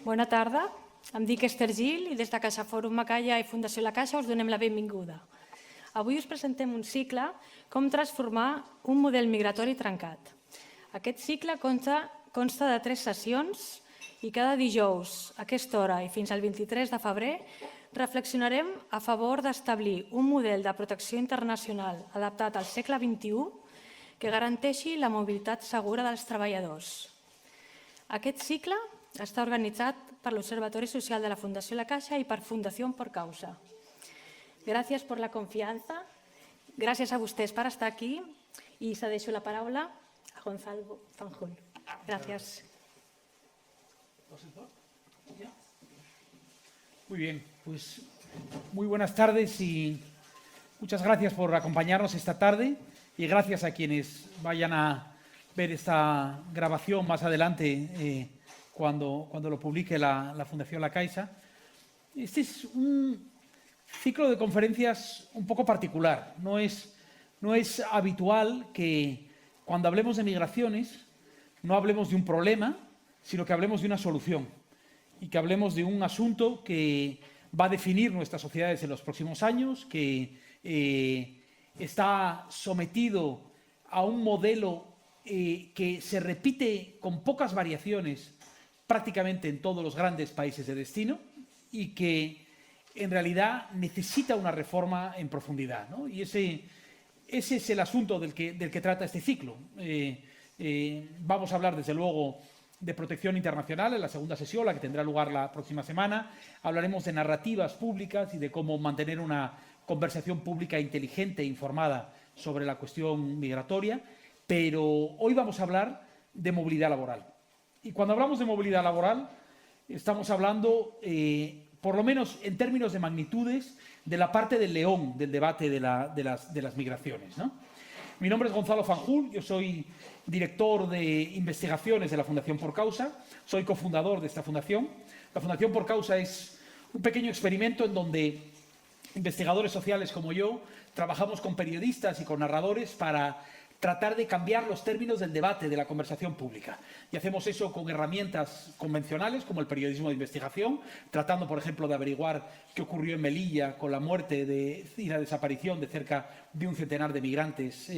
Bona tarda, em dic Esther Gil i des de Caixa Fòrum Macaya i Fundació La Caixa us donem la benvinguda. Avui us presentem un cicle Com transformar un model migratori trencat. Aquest cicle consta de 3 sessions i cada dijous, a aquesta hora i fins al 23 de febrer, reflexionarem a favor d'establir un model de protecció internacional adaptat al segle XXI que garanteixi la mobilitat segura dels treballadors. Aquest cicle està organitzat per l'Observatori Social de la Fundació La Caixa y por Fundación por Causa. Gracias por la confianza, gracias a ustedes por estar aquí y se dejo la palabra a Gonzalo Fanjul. Gracias. Muy bien, pues muy buenas tardes y muchas gracias por acompañarnos esta tarde y gracias a quienes vayan a ver esta grabación más adelante cuando lo publique la Fundación La Caixa. Este es un ciclo de conferencias un poco particular. No es habitual que cuando hablemos de migraciones no hablemos de un problema, sino que hablemos de una solución y que hablemos de un asunto que va a definir nuestras sociedades en los próximos años, que está sometido a un modelo que se repite con pocas variaciones prácticamente en todos los grandes países de destino y que en realidad necesita una reforma en profundidad, ¿no? Y ese es el asunto del que trata este ciclo. Vamos a hablar, desde luego, de protección internacional en la segunda sesión, la que tendrá lugar la próxima semana. Hablaremos de narrativas públicas y de cómo mantener una conversación pública inteligente e informada sobre la cuestión migratoria, pero hoy vamos a hablar de movilidad laboral. Y cuando hablamos de movilidad laboral, estamos hablando, por lo menos en términos de magnitudes, de la parte del león del debate de las migraciones, ¿no? Mi nombre es Gonzalo Fanjul, yo soy director de investigaciones de la Fundación por Causa, soy cofundador de esta fundación. La Fundación por Causa es un pequeño experimento en donde investigadores sociales como yo trabajamos con periodistas y con narradores para tratar de cambiar los términos del debate, de la conversación pública. Y hacemos eso con herramientas convencionales, como el periodismo de investigación, tratando, por ejemplo, de averiguar qué ocurrió en Melilla con la muerte y la desaparición de cerca de un centenar de migrantes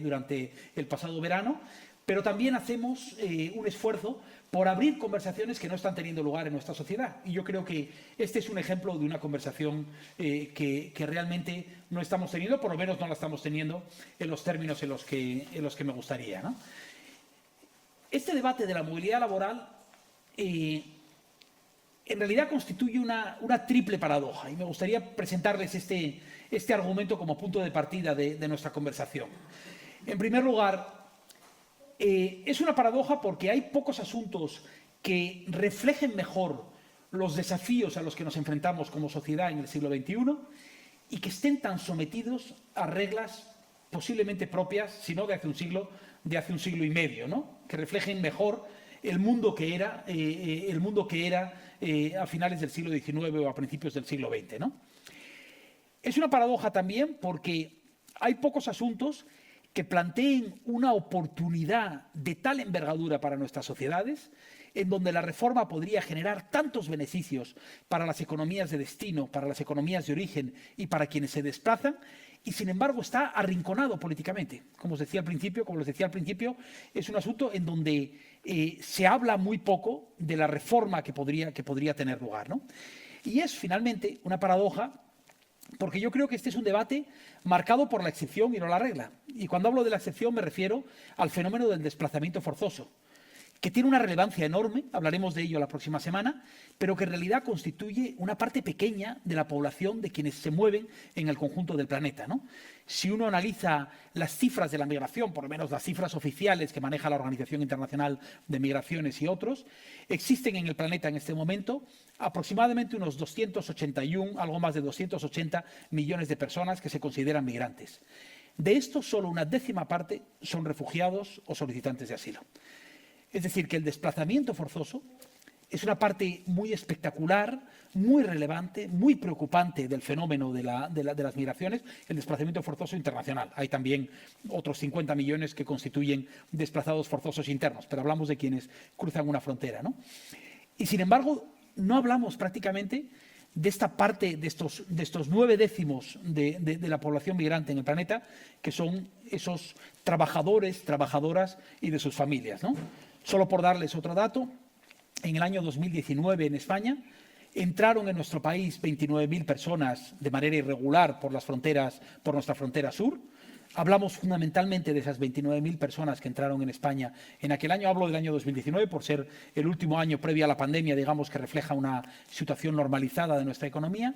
durante el pasado verano. Pero también hacemos un esfuerzo por abrir conversaciones que no están teniendo lugar en nuestra sociedad. Y yo creo que este es un ejemplo de una conversación que realmente no estamos teniendo, por lo menos no la estamos teniendo en los términos en los que me gustaría, ¿no? Este debate de la movilidad laboral en realidad constituye una triple paradoja y me gustaría presentarles este argumento como punto de partida de nuestra conversación. En primer lugar, es una paradoja porque hay pocos asuntos que reflejen mejor los desafíos a los que nos enfrentamos como sociedad en el siglo XXI y que estén tan sometidos a reglas posiblemente propias, si no de hace un siglo y medio, ¿no? Que reflejen mejor el mundo que era a finales del siglo XIX o a principios del siglo XX, ¿no? Es una paradoja también porque hay pocos asuntos que planteen una oportunidad de tal envergadura para nuestras sociedades, en donde la reforma podría generar tantos beneficios para las economías de destino, para las economías de origen y para quienes se desplazan, y sin embargo está arrinconado políticamente. Como les decía al principio, es un asunto en donde se habla muy poco de la reforma que podría tener lugar, ¿no? Y es finalmente una paradoja porque yo creo que este es un debate marcado por la excepción y no la regla. Y cuando hablo de la excepción me refiero al fenómeno del desplazamiento forzoso, que tiene una relevancia enorme, hablaremos de ello la próxima semana, pero que en realidad constituye una parte pequeña de la población de quienes se mueven en el conjunto del planeta, ¿no? Si uno analiza las cifras de la migración, por lo menos las cifras oficiales que maneja la Organización Internacional de Migraciones y otros, existen en el planeta en este momento aproximadamente unos 281, algo más de 280 millones de personas que se consideran migrantes. De estos, solo una décima parte son refugiados o solicitantes de asilo. Es decir, que el desplazamiento forzoso es una parte muy espectacular, muy relevante, muy preocupante del fenómeno de las migraciones, el desplazamiento forzoso internacional. Hay también otros 50 millones que constituyen desplazados forzosos internos, pero hablamos de quienes cruzan una frontera, ¿no? Y sin embargo, no hablamos prácticamente de esta parte, de estos 9/10 de la población migrante en el planeta, que son esos trabajadores, trabajadoras y de sus familias, ¿no? Solo por darles otro dato, en el año 2019 en España entraron en nuestro país 29.000 personas de manera irregular por nuestra frontera sur. Hablamos fundamentalmente de esas 29.000 personas que entraron en España en aquel año. Hablo del año 2019 por ser el último año previo a la pandemia, digamos, que refleja una situación normalizada de nuestra economía.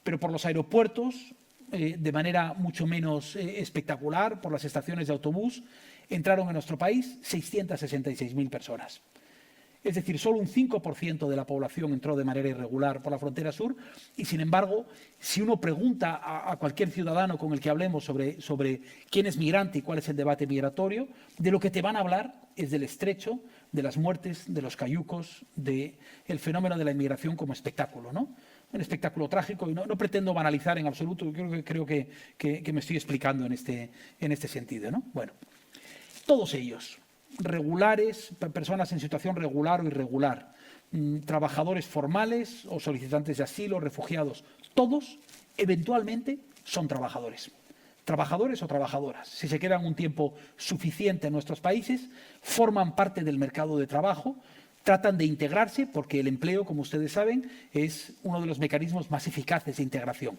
Pero por los aeropuertos, de manera mucho menos espectacular, por las estaciones de autobús, entraron en nuestro país 666.000 personas. Es decir, solo un 5% de la población entró de manera irregular por la frontera sur y, sin embargo, si uno pregunta a cualquier ciudadano con el que hablemos sobre quién es migrante y cuál es el debate migratorio, de lo que te van a hablar es del estrecho, de las muertes, de los cayucos, del fenómeno de la inmigración como espectáculo, ¿no? Un espectáculo trágico y no pretendo banalizar en absoluto, creo que me estoy explicando en este sentido, ¿no? Bueno, todos ellos, regulares, personas en situación regular o irregular, trabajadores formales o solicitantes de asilo, refugiados, todos eventualmente son trabajadores o trabajadoras. Si se quedan un tiempo suficiente en nuestros países, forman parte del mercado de trabajo, tratan de integrarse porque el empleo, como ustedes saben, es uno de los mecanismos más eficaces de integración.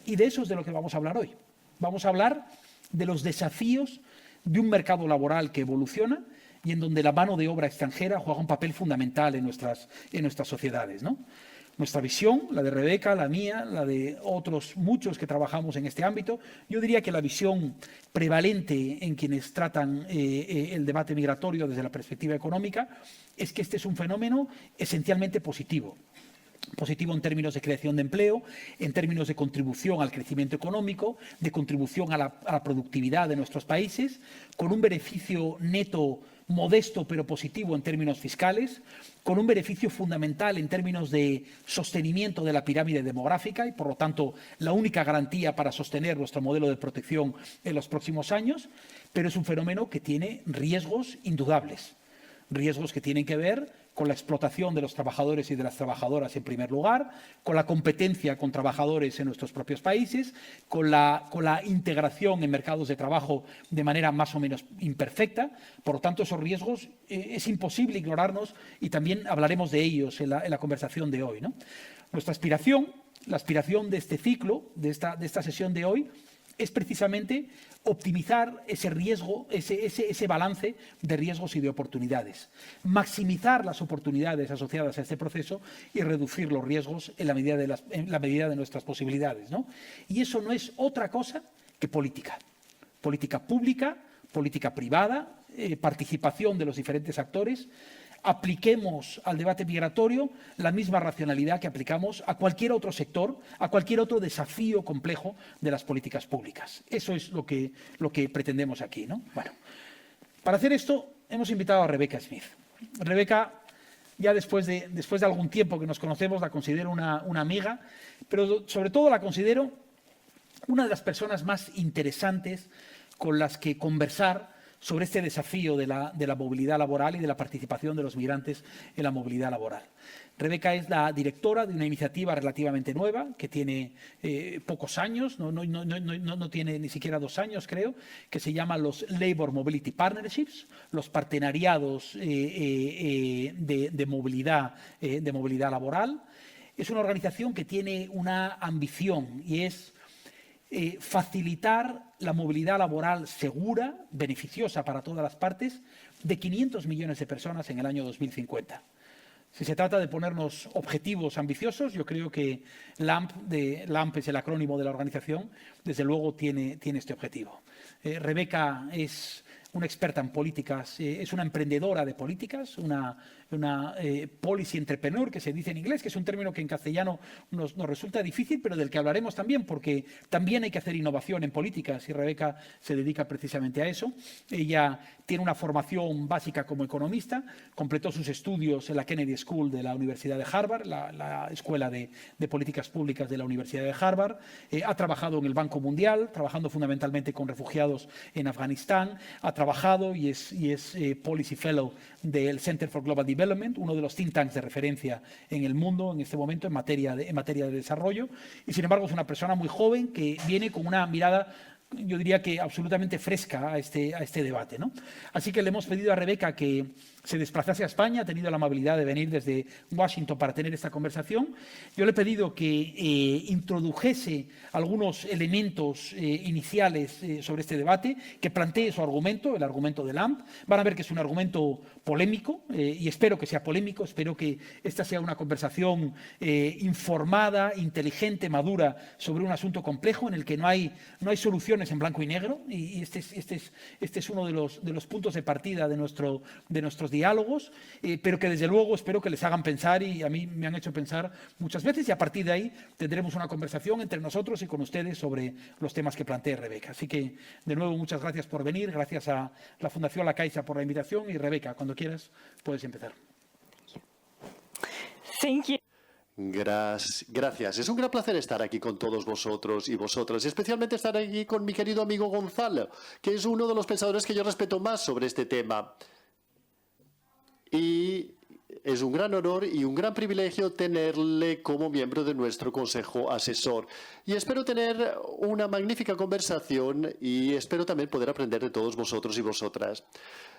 Y de eso es de lo que vamos a hablar hoy. Vamos a hablar de los desafíos de un mercado laboral que evoluciona y en donde la mano de obra extranjera juega un papel fundamental en nuestras sociedades, ¿no? Nuestra visión, la de Rebeca, la mía, la de otros muchos que trabajamos en este ámbito, yo diría que la visión prevalente en quienes tratan el debate migratorio desde la perspectiva económica es que este es un fenómeno esencialmente positivo. Positivo en términos de creación de empleo, en términos de contribución al crecimiento económico, de contribución a la productividad de nuestros países, con un beneficio neto modesto pero positivo en términos fiscales, con un beneficio fundamental en términos de sostenimiento de la pirámide demográfica y, por lo tanto, la única garantía para sostener nuestro modelo de protección en los próximos años, pero es un fenómeno que tiene riesgos indudables, riesgos que tienen que ver con la explotación de los trabajadores y de las trabajadoras en primer lugar, con la competencia con trabajadores en nuestros propios países, con la integración en mercados de trabajo de manera más o menos imperfecta. Por lo tanto, esos riesgos es imposible ignorarnos y también hablaremos de ellos en la conversación de hoy, ¿no? Nuestra aspiración, la aspiración de este ciclo, de esta sesión de hoy, es precisamente optimizar ese riesgo, ese balance de riesgos y de oportunidades, maximizar las oportunidades asociadas a este proceso y reducir los riesgos en la medida de nuestras posibilidades, ¿no? Y eso no es otra cosa que política pública, política privada, participación de los diferentes actores. Apliquemos al debate migratorio la misma racionalidad que aplicamos a cualquier otro sector, a cualquier otro desafío complejo de las políticas públicas. Eso es lo que pretendemos aquí, ¿no? Bueno, para hacer esto hemos invitado a Rebeca Smith. Rebeca, ya después de algún tiempo que nos conocemos, la considero una amiga, pero sobre todo la considero una de las personas más interesantes con las que conversar sobre este desafío de la movilidad laboral y de la participación de los migrantes en la movilidad laboral. Rebeca es la directora de una iniciativa relativamente nueva, que tiene pocos años, no tiene ni siquiera 2 años, creo, que se llama los Labour Mobility Partnerships, los partenariados de movilidad laboral. Es una organización que tiene una ambición y es facilitar la movilidad laboral segura, beneficiosa para todas las partes, de 500 millones de personas en el año 2050. Si se trata de ponernos objetivos ambiciosos, yo creo que LAMP es el acrónimo de la organización, desde luego tiene este objetivo. Rebeca es una experta en políticas, es una emprendedora de políticas, una policy entrepreneur, que se dice en inglés, que es un término que en castellano nos resulta difícil, pero del que hablaremos también, porque también hay que hacer innovación en políticas y Rebeca se dedica precisamente a eso. Ella tiene una formación básica como economista, completó sus estudios en la Kennedy School de la Universidad de Harvard, la Escuela de Políticas Públicas de la Universidad de Harvard, ha trabajado en el Banco Mundial, trabajando fundamentalmente con refugiados en Afganistán, ha trabajado y es Policy Fellow del Center for Global Development Development, uno de los think tanks de referencia en el mundo en este momento en materia de desarrollo. Y sin embargo es una persona muy joven que viene con una mirada, yo diría que absolutamente fresca a este debate, ¿no? Así que le hemos pedido a Rebeca que se desplazase a España, ha tenido la amabilidad de venir desde Washington para tener esta conversación. Yo le he pedido que introdujese algunos elementos iniciales sobre este debate, que plantee su argumento, el argumento de LAMP. Van a ver que es un argumento polémico y espero que sea polémico, espero que esta sea una conversación informada, inteligente, madura sobre un asunto complejo en el que no hay soluciones en blanco y negro, y este es uno de los puntos de partida de nuestros diálogos, pero que desde luego espero que les hagan pensar, y a mí me han hecho pensar muchas veces, y a partir de ahí tendremos una conversación entre nosotros y con ustedes sobre los temas que plantee Rebeca. Así que, de nuevo, muchas gracias por venir, gracias a la Fundación La Caixa por la invitación, y Rebeca, cuando quieras, puedes empezar. Thank you. Gracias. Es un gran placer estar aquí con todos vosotros y vosotras, especialmente estar aquí con mi querido amigo Gonzalo, que es uno de los pensadores que yo respeto más sobre este tema. Y es un gran honor y un gran privilegio tenerle como miembro de nuestro consejo asesor. Y espero tener una magnífica conversación y espero también poder aprender de todos vosotros y vosotras.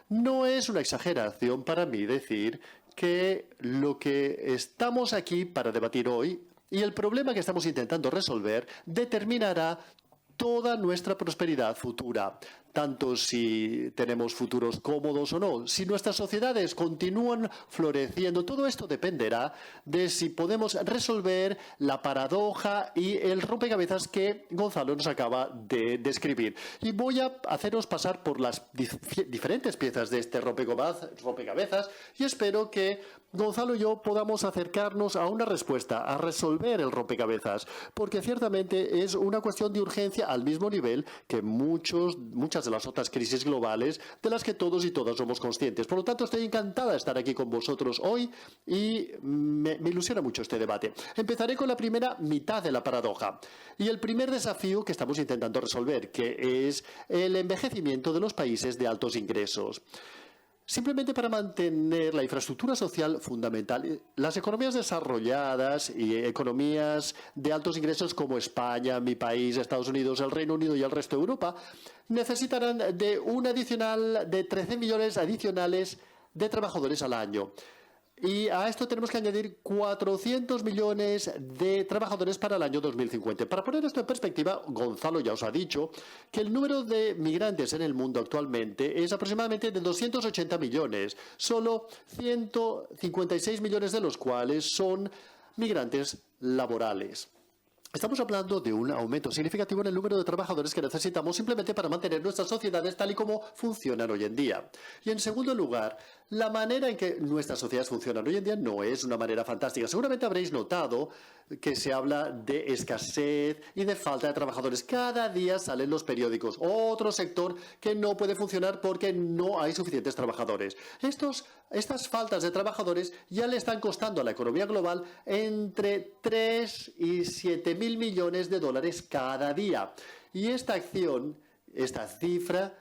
No es una exageración para mí decir que lo que estamos aquí para debatir hoy y el problema que estamos intentando resolver determinará toda nuestra prosperidad futura, tanto si tenemos futuros cómodos o no. Si nuestras sociedades continúan floreciendo, todo esto dependerá de si podemos resolver la paradoja y el rompecabezas que Gonzalo nos acaba de describir. Y voy a haceros pasar por las diferentes piezas de este rompecabezas y espero que Gonzalo y yo podamos acercarnos a una respuesta, a resolver el rompecabezas, porque ciertamente es una cuestión de urgencia al mismo nivel que muchas de las otras crisis globales de las que todos y todas somos conscientes. Por lo tanto, estoy encantada de estar aquí con vosotros hoy y me ilusiona mucho este debate. Empezaré con la primera mitad de la paradoja y el primer desafío que estamos intentando resolver, que es el envejecimiento de los países de altos ingresos. Simplemente para mantener la infraestructura social fundamental, las economías desarrolladas y economías de altos ingresos como España, mi país, Estados Unidos, el Reino Unido y el resto de Europa necesitarán de 13 millones adicionales de trabajadores al año. Y a esto tenemos que añadir 400 millones de trabajadores para el año 2050. Para poner esto en perspectiva, Gonzalo ya os ha dicho que el número de migrantes en el mundo actualmente es aproximadamente de 280 millones, solo 156 millones de los cuales son migrantes laborales. Estamos hablando de un aumento significativo en el número de trabajadores que necesitamos simplemente para mantener nuestras sociedades tal y como funcionan hoy en día. Y en segundo lugar, la manera en que nuestras sociedades funcionan hoy en día no es una manera fantástica. Seguramente habréis notado que se habla de escasez y de falta de trabajadores. Cada día salen los periódicos. Otro sector que no puede funcionar porque no hay suficientes trabajadores. Estas faltas de trabajadores ya le están costando a la economía global entre 3 y 7 mil millones de dólares cada día. Y esta cifra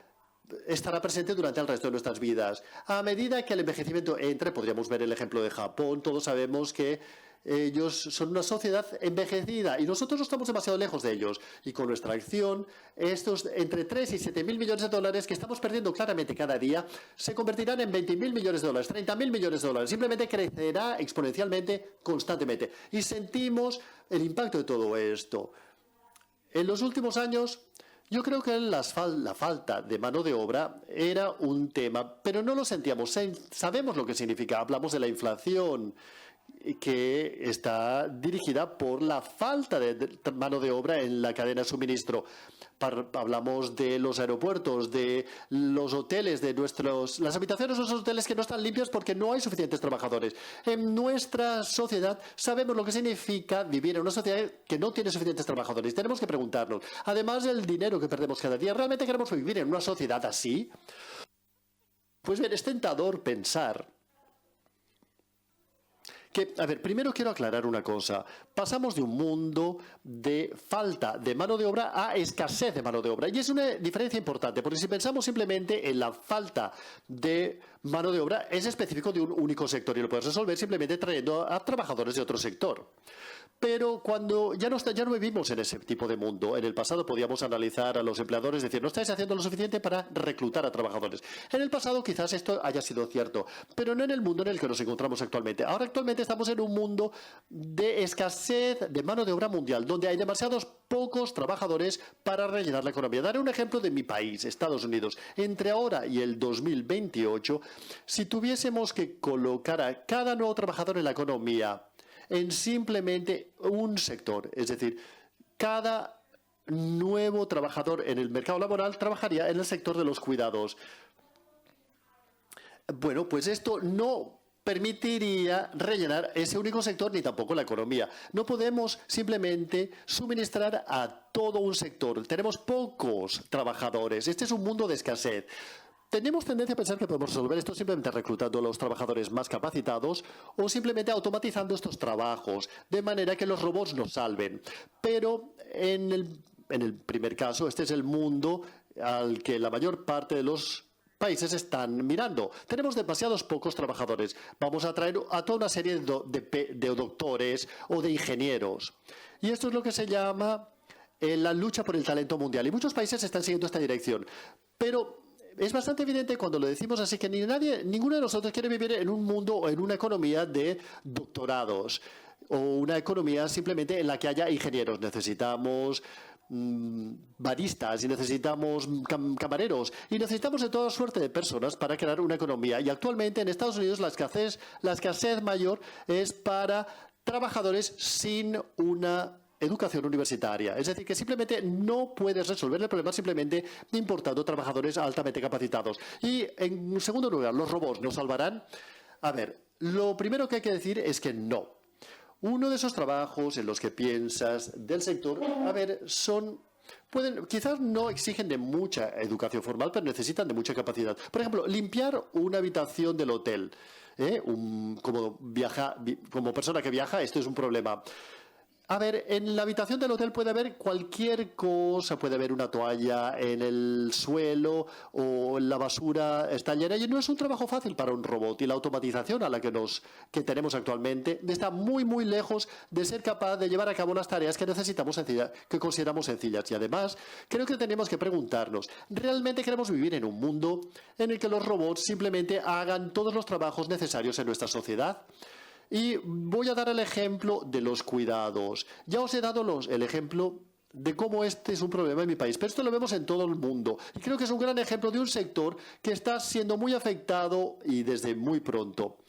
estará presente durante el resto de nuestras vidas. A medida que el envejecimiento entre, podríamos ver el ejemplo de Japón, todos sabemos que ellos son una sociedad envejecida y nosotros no estamos demasiado lejos de ellos. Y con nuestra acción, estos entre 3 y 7 mil millones de dólares que estamos perdiendo claramente cada día, se convertirán en 20 mil millones de dólares, 30 mil millones de dólares. Simplemente crecerá exponencialmente, constantemente. Y sentimos el impacto de todo esto. En los últimos años, yo creo que la falta de mano de obra era un tema, pero no lo sentíamos. Sabemos lo que significa. Hablamos de la inflación, que está dirigida por la falta de mano de obra en la cadena de suministro. Hablamos de los aeropuertos, de los hoteles, de las habitaciones de los hoteles que no están limpias porque no hay suficientes trabajadores. En nuestra sociedad sabemos lo que significa vivir en una sociedad que no tiene suficientes trabajadores. Tenemos que preguntarnos, además del dinero que perdemos cada día, ¿realmente queremos vivir en una sociedad así? Pues bien, es tentador pensar primero quiero aclarar una cosa. Pasamos de un mundo de falta de mano de obra a escasez de mano de obra. Y es una diferencia importante, porque si pensamos simplemente en la falta de mano de obra, es específico de un único sector y lo puedes resolver simplemente trayendo a trabajadores de otro sector. Pero cuando ya no vivimos en ese tipo de mundo. En el pasado podíamos analizar a los empleadores, decir, no estáis haciendo lo suficiente para reclutar a trabajadores. En el pasado quizás esto haya sido cierto, pero no en el mundo en el que nos encontramos actualmente. Ahora actualmente estamos en un mundo de escasez de mano de obra mundial, donde hay demasiados pocos trabajadores para rellenar la economía. Daré un ejemplo de mi país, Estados Unidos. Entre ahora y el 2028, si tuviésemos que colocar a cada nuevo trabajador en la economía en simplemente un sector, es decir, cada nuevo trabajador en el mercado laboral trabajaría en el sector de los cuidados. Bueno, pues esto no permitiría rellenar ese único sector ni tampoco la economía. No podemos simplemente suministrar a todo un sector. Tenemos pocos trabajadores. Este es un mundo de escasez. Tenemos tendencia a pensar que podemos resolver esto simplemente reclutando a los trabajadores más capacitados o simplemente automatizando estos trabajos, de manera que los robots nos salven. Pero en el primer caso, este es el mundo al que la mayor parte de los países están mirando. Tenemos demasiados pocos trabajadores. Vamos a traer a toda una serie de doctores o de ingenieros. Y esto es lo que se llama la lucha por el talento mundial. Y muchos países están siguiendo esta dirección. Pero es bastante evidente cuando lo decimos así que ninguno de nosotros quiere vivir en un mundo o en una economía de doctorados o una economía simplemente en la que haya ingenieros. Necesitamos baristas y necesitamos camareros y necesitamos de toda suerte de personas para crear una economía. Y actualmente en Estados Unidos la escasez mayor es para trabajadores sin una educación universitaria. Es decir, que simplemente no puedes resolver el problema simplemente importando trabajadores altamente capacitados. Y, en segundo lugar, ¿los robots nos salvarán? A ver, lo primero que hay que decir es que no. Uno de esos trabajos en los que piensas del sector, quizás no exigen de mucha educación formal, pero necesitan de mucha capacidad. Por ejemplo, limpiar una habitación del hotel. Como persona que viaja, esto es un problema. A ver, en la habitación del hotel puede haber cualquier cosa, puede haber una toalla en el suelo o la basura está llena y no es un trabajo fácil para un robot y la automatización a la que tenemos actualmente está muy muy lejos de ser capaz de llevar a cabo las tareas que que consideramos sencillas y además creo que tenemos que preguntarnos, ¿realmente queremos vivir en un mundo en el que los robots simplemente hagan todos los trabajos necesarios en nuestra sociedad? Y voy a dar el ejemplo de los cuidados. Ya os he dado el ejemplo de cómo este es un problema en mi país, pero esto lo vemos en todo el mundo. Y creo que es un gran ejemplo de un sector que está siendo muy afectado y desde muy pronto.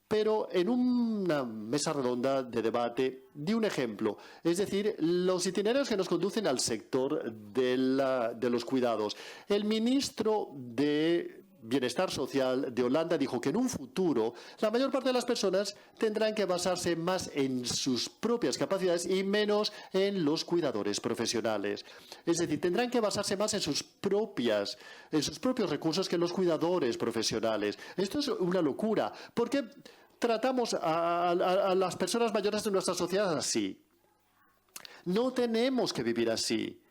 Pero en una mesa redonda de debate di un ejemplo, es decir, los itinerarios que nos conducen al sector de los cuidados. El ministro de Bienestar Social de Holanda dijo que en un futuro la mayor parte de las personas tendrán que basarse más en sus propias capacidades y menos en los cuidadores profesionales. Es decir, tendrán que basarse más en sus propios recursos que en los cuidadores profesionales. Esto es una locura. ¿Por qué tratamos a las personas mayores de nuestra sociedad así? No tenemos que vivir así.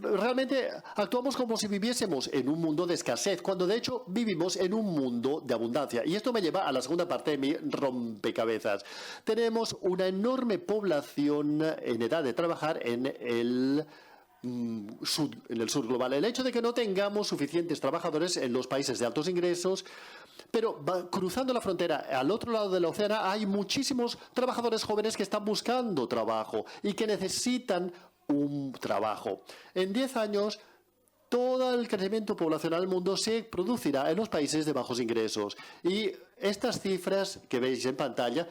Realmente actuamos como si viviésemos en un mundo de escasez, cuando de hecho vivimos en un mundo de abundancia. Y esto me lleva a la segunda parte de mi rompecabezas. Tenemos una enorme población en edad de trabajar en el sur global. El hecho de que no tengamos suficientes trabajadores en los países de altos ingresos, pero cruzando la frontera al otro lado del océano hay muchísimos trabajadores jóvenes que están buscando trabajo y que necesitan un trabajo. En 10 años, todo el crecimiento poblacional del mundo se producirá en los países de bajos ingresos. Y estas cifras que veis en pantalla,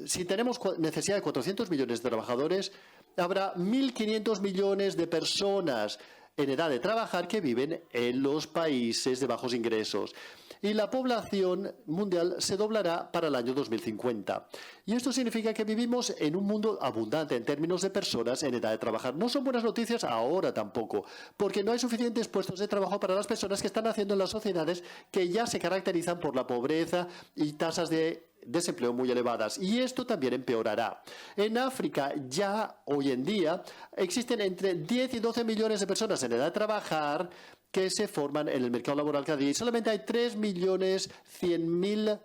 si tenemos necesidad de 400 millones de trabajadores, habrá 1.500 millones de personas en edad de trabajar que viven en los países de bajos ingresos. Y la población mundial se doblará para el año 2050. Y esto significa que vivimos en un mundo abundante en términos de personas en edad de trabajar. No son buenas noticias ahora tampoco, porque no hay suficientes puestos de trabajo para las personas que están naciendo en las sociedades que ya se caracterizan por la pobreza y tasas de desempleo muy elevadas, y esto también empeorará. En África ya hoy en día existen entre 10 y 12 millones de personas en edad de trabajar que se forman en el mercado laboral cada día, y solamente hay 3.100.000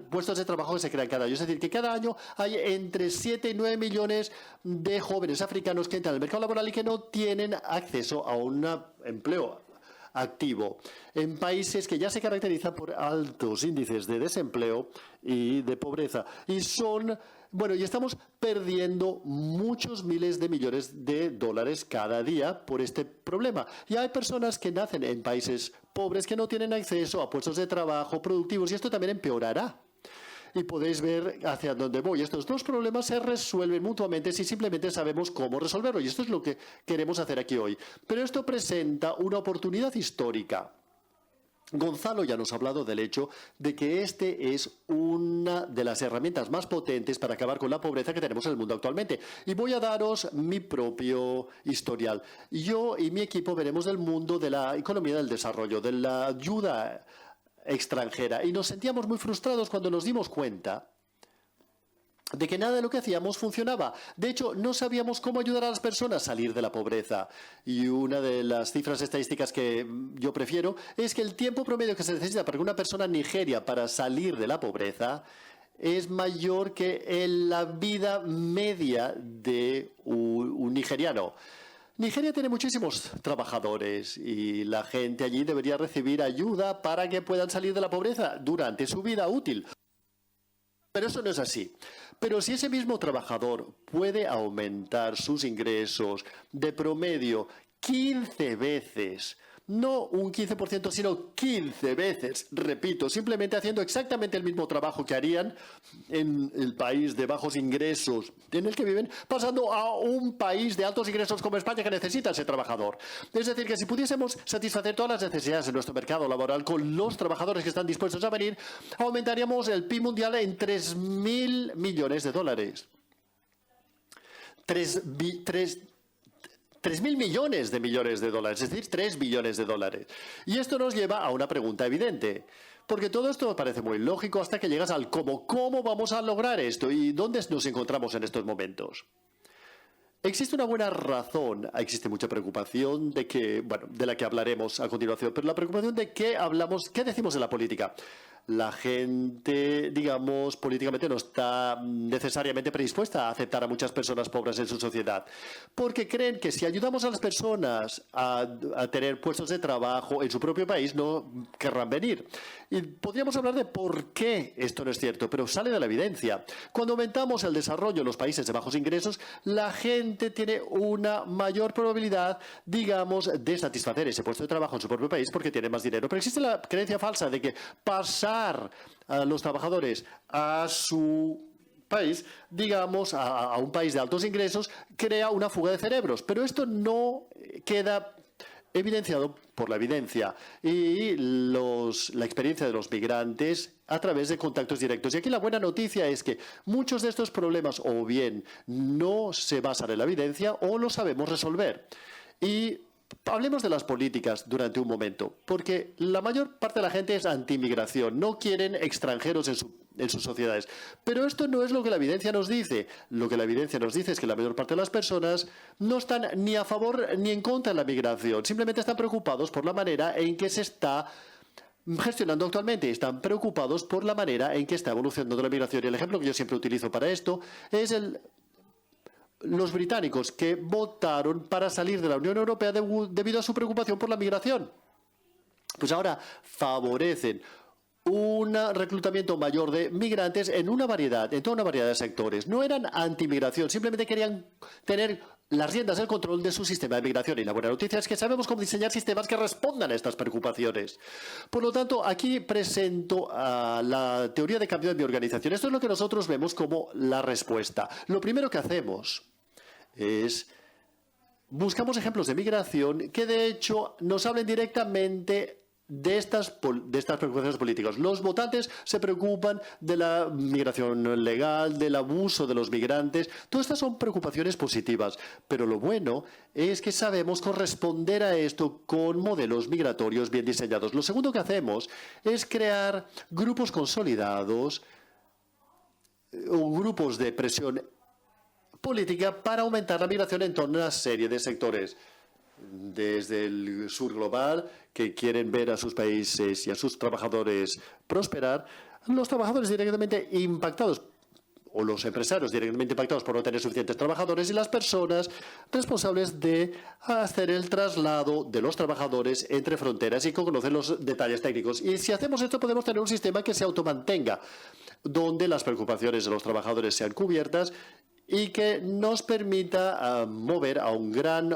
puestos de trabajo que se crean cada año. Es decir, que cada año hay entre 7 y 9 millones de jóvenes africanos que entran al mercado laboral y que no tienen acceso a un empleo activo, en países que ya se caracterizan por altos índices de desempleo y de pobreza. Y estamos perdiendo muchos miles de millones de dólares cada día por este problema. Y hay personas que nacen en países pobres que no tienen acceso a puestos de trabajo productivos, y esto también empeorará. Y podéis ver hacia dónde voy. Estos dos problemas se resuelven mutuamente si simplemente sabemos cómo resolverlo. Y esto es lo que queremos hacer aquí hoy. Pero esto presenta una oportunidad histórica. Gonzalo ya nos ha hablado del hecho de que este es una de las herramientas más potentes para acabar con la pobreza que tenemos en el mundo actualmente. Y voy a daros mi propio historial. Yo y mi equipo veremos del mundo de la economía del desarrollo, de la ayuda extranjera, y nos sentíamos muy frustrados cuando nos dimos cuenta de que nada de lo que hacíamos funcionaba. De hecho, no sabíamos cómo ayudar a las personas a salir de la pobreza. Y una de las cifras estadísticas que yo prefiero es que el tiempo promedio que se necesita para que una persona en Nigeria para salir de la pobreza es mayor que en la vida media de un nigeriano. Nigeria tiene muchísimos trabajadores y la gente allí debería recibir ayuda para que puedan salir de la pobreza durante su vida útil. Pero eso no es así. Pero si ese mismo trabajador puede aumentar sus ingresos de promedio 15 veces, no un 15%, sino 15 veces, repito, simplemente haciendo exactamente el mismo trabajo que harían en el país de bajos ingresos en el que viven, pasando a un país de altos ingresos como España que necesita ese trabajador. Es decir, que si pudiésemos satisfacer todas las necesidades de nuestro mercado laboral con los trabajadores que están dispuestos a venir, aumentaríamos el PIB mundial en 3.000 millones de dólares. 3.000 millones de dólares, es decir, 3 billones de dólares. Y esto nos lleva a una pregunta evidente, porque todo esto me parece muy lógico hasta que llegas al cómo. ¿Cómo vamos a lograr esto? ¿Y dónde nos encontramos en estos momentos? Existe una buena razón, existe mucha preocupación de la que hablaremos a continuación, pero la preocupación de qué decimos de la política. La gente, políticamente no está necesariamente predispuesta a aceptar a muchas personas pobres en su sociedad, porque creen que si ayudamos a las personas a tener puestos de trabajo en su propio país, no querrán venir. Y podríamos hablar de por qué esto no es cierto, pero sale de la evidencia. Cuando aumentamos el desarrollo en los países de bajos ingresos, la gente tiene una mayor probabilidad, de satisfacer ese puesto de trabajo en su propio país porque tiene más dinero. Pero existe la creencia falsa de que pasar a los trabajadores a su país, a un país de altos ingresos, crea una fuga de cerebros. Pero esto no queda evidenciado por la evidencia y la experiencia de los migrantes a través de contactos directos. Y aquí la buena noticia es que muchos de estos problemas o bien no se basan en la evidencia o lo sabemos resolver. Y hablemos de las políticas durante un momento, porque la mayor parte de la gente es anti-inmigración, no quieren extranjeros en sus sociedades. Pero esto no es lo que la evidencia nos dice. Lo que la evidencia nos dice es que la mayor parte de las personas no están ni a favor ni en contra de la migración, simplemente están preocupados por la manera en que se está gestionando actualmente. Están preocupados por la manera en que está evolucionando la migración. Y el ejemplo que yo siempre utilizo para esto es los británicos que votaron para salir de la Unión Europea debido a su preocupación por la migración. Pues ahora favorecen un reclutamiento mayor de migrantes en toda una variedad de sectores. No eran anti-migración, simplemente querían tener las riendas del control de su sistema de migración. Y la buena noticia es que sabemos cómo diseñar sistemas que respondan a estas preocupaciones. Por lo tanto, aquí presento la teoría de cambio de mi organización. Esto es lo que nosotros vemos como la respuesta. Lo primero que hacemos es buscamos ejemplos de migración que de hecho nos hablen directamente de estas preocupaciones políticas. Los votantes se preocupan de la migración legal, del abuso de los migrantes. Todas estas son preocupaciones positivas, pero lo bueno es que sabemos corresponder a esto con modelos migratorios bien diseñados. Lo segundo que hacemos es crear grupos consolidados o grupos de presión política para aumentar la migración en toda una serie de sectores. Desde el sur global, que quieren ver a sus países y a sus trabajadores prosperar, los trabajadores directamente impactados o los empresarios directamente impactados por no tener suficientes trabajadores y las personas responsables de hacer el traslado de los trabajadores entre fronteras y conocer los detalles técnicos. Y si hacemos esto podemos tener un sistema que se automantenga, donde las preocupaciones de los trabajadores sean cubiertas y que nos permita mover a un gran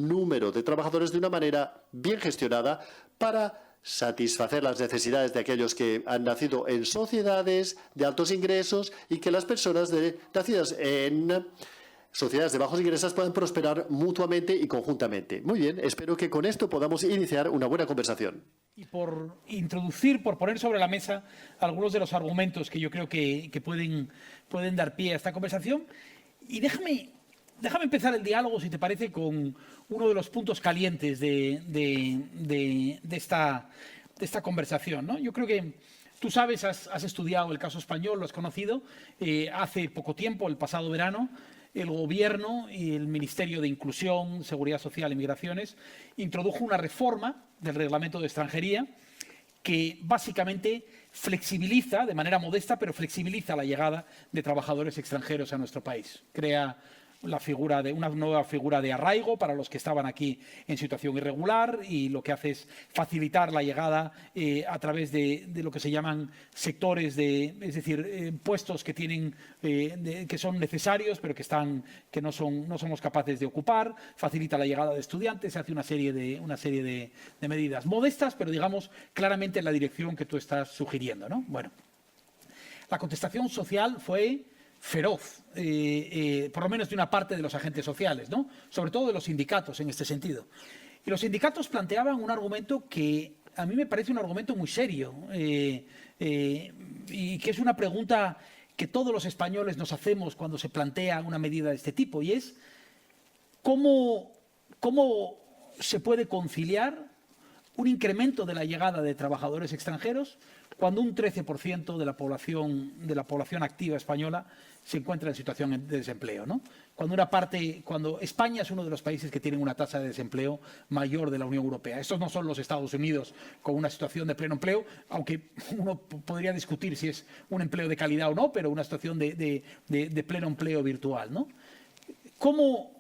número de trabajadores de una manera bien gestionada para satisfacer las necesidades de aquellos que han nacido en sociedades de altos ingresos y que las personas nacidas en sociedades de bajos ingresos puedan prosperar mutuamente y conjuntamente. Muy bien, espero que con esto podamos iniciar una buena conversación. Y por introducir, por poner sobre la mesa algunos de los argumentos que yo creo que pueden dar pie a esta conversación. Y déjame empezar el diálogo, si te parece, con uno de los puntos calientes de esta conversación, ¿no? Yo creo que tú sabes, has estudiado el caso español, lo has conocido. Hace poco tiempo, el pasado verano, el Gobierno y el Ministerio de Inclusión, Seguridad Social y Migraciones introdujo una reforma del Reglamento de Extranjería que básicamente flexibiliza, de manera modesta, pero flexibiliza la llegada de trabajadores extranjeros a nuestro país. Crea una nueva figura de arraigo para los que estaban aquí en situación irregular y lo que hace es facilitar la llegada a través de lo que se llaman sectores, es decir, puestos que tienen que son necesarios pero que no somos capaces de ocupar. Facilita la llegada de estudiantes, se hace una serie de medidas modestas, pero digamos claramente en la dirección que tú estás sugiriendo, ¿no? Bueno, la contestación social fue feroz, por lo menos de una parte de los agentes sociales, ¿no? Sobre todo de los sindicatos en este sentido. Y los sindicatos planteaban un argumento que a mí me parece un argumento muy serio y que es una pregunta que todos los españoles nos hacemos cuando se plantea una medida de este tipo, y es ¿cómo se puede conciliar un incremento de la llegada de trabajadores extranjeros cuando un 13% de la población activa española se encuentra en situación de desempleo, ¿no? Cuando España es uno de los países que tienen una tasa de desempleo mayor de la Unión Europea. Estos no son los Estados Unidos con una situación de pleno empleo, aunque uno podría discutir si es un empleo de calidad o no, pero una situación de pleno empleo virtual, ¿no? ¿Cómo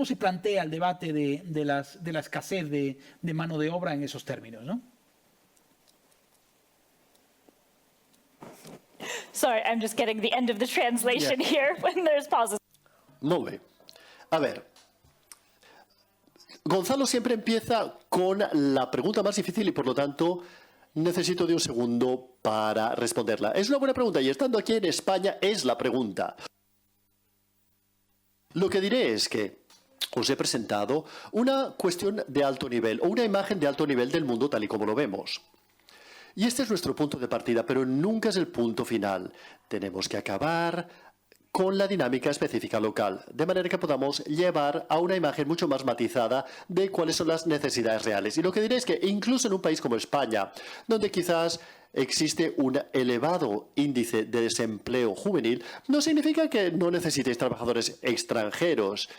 se plantea el debate de la escasez de mano de obra en esos términos, ¿no? Sorry, I'm just getting the end of the translation here when there's pauses. Muy bien. A ver, Gonzalo siempre empieza con la pregunta más difícil y por lo tanto necesito de un segundo para responderla. Es una buena pregunta y estando aquí en España es la pregunta. Lo que diré es que os he presentado una cuestión de alto nivel o una imagen de alto nivel del mundo tal y como lo vemos. Y este es nuestro punto de partida, pero nunca es el punto final. Tenemos que acabar con la dinámica específica local, de manera que podamos llevar a una imagen mucho más matizada de cuáles son las necesidades reales. Y lo que diré es que incluso en un país como España, donde quizás existe un elevado índice de desempleo juvenil, no significa que no necesitéis trabajadores extranjeros.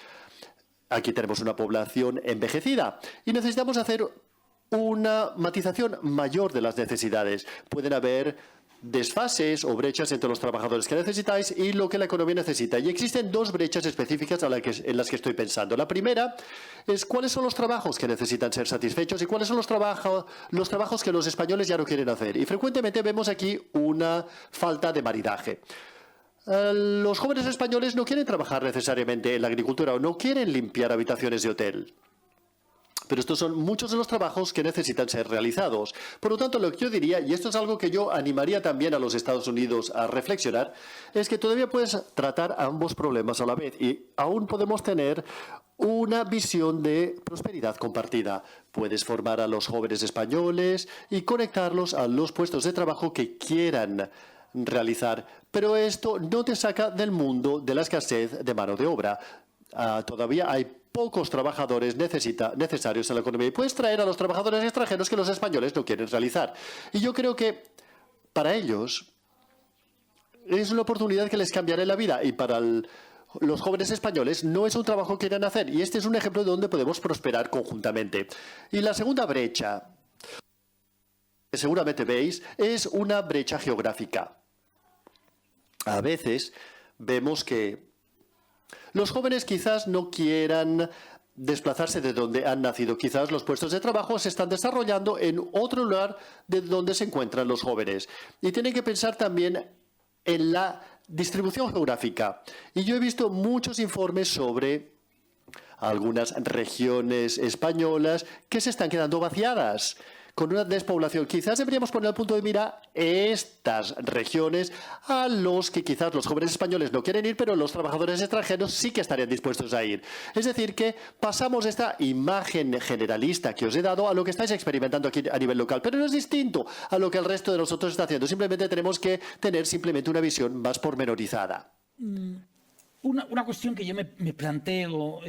Aquí tenemos una población envejecida y necesitamos hacer una matización mayor de las necesidades. Pueden haber desfases o brechas entre los trabajadores que necesitáis y lo que la economía necesita. Y existen dos brechas específicas en las que estoy pensando. La primera es cuáles son los trabajos que necesitan ser satisfechos y cuáles son los trabajos que los españoles ya no quieren hacer. Y frecuentemente vemos aquí una falta de maridaje. Los jóvenes españoles no quieren trabajar necesariamente en la agricultura o no quieren limpiar habitaciones de hotel. Pero estos son muchos de los trabajos que necesitan ser realizados. Por lo tanto, lo que yo diría, y esto es algo que yo animaría también a los Estados Unidos a reflexionar, es que todavía puedes tratar ambos problemas a la vez y aún podemos tener una visión de prosperidad compartida. Puedes formar a los jóvenes españoles y conectarlos a los puestos de trabajo que quieran realizar, pero esto no te saca del mundo de la escasez de mano de obra. Todavía hay pocos trabajadores necesarios en la economía y puedes traer a los trabajadores extranjeros que los españoles no quieren realizar. Y yo creo que para ellos es una oportunidad que les cambiará la vida y para los jóvenes españoles no es un trabajo que quieran hacer y este es un ejemplo de donde podemos prosperar conjuntamente. Y la segunda brecha, que seguramente veis, es una brecha geográfica. A veces vemos que los jóvenes quizás no quieran desplazarse de donde han nacido. Quizás los puestos de trabajo se están desarrollando en otro lugar de donde se encuentran los jóvenes. Y tienen que pensar también en la distribución geográfica. Y yo he visto muchos informes sobre algunas regiones españolas que se están quedando vaciadas, con una despoblación. Quizás deberíamos poner al punto de mira estas regiones a los que quizás los jóvenes españoles no quieren ir, pero los trabajadores extranjeros sí que estarían dispuestos a ir. Es decir, que pasamos esta imagen generalista que os he dado a lo que estáis experimentando aquí a nivel local, pero no es distinto a lo que el resto de nosotros está haciendo. Simplemente tenemos que tener simplemente una visión más pormenorizada. Una cuestión que yo me planteo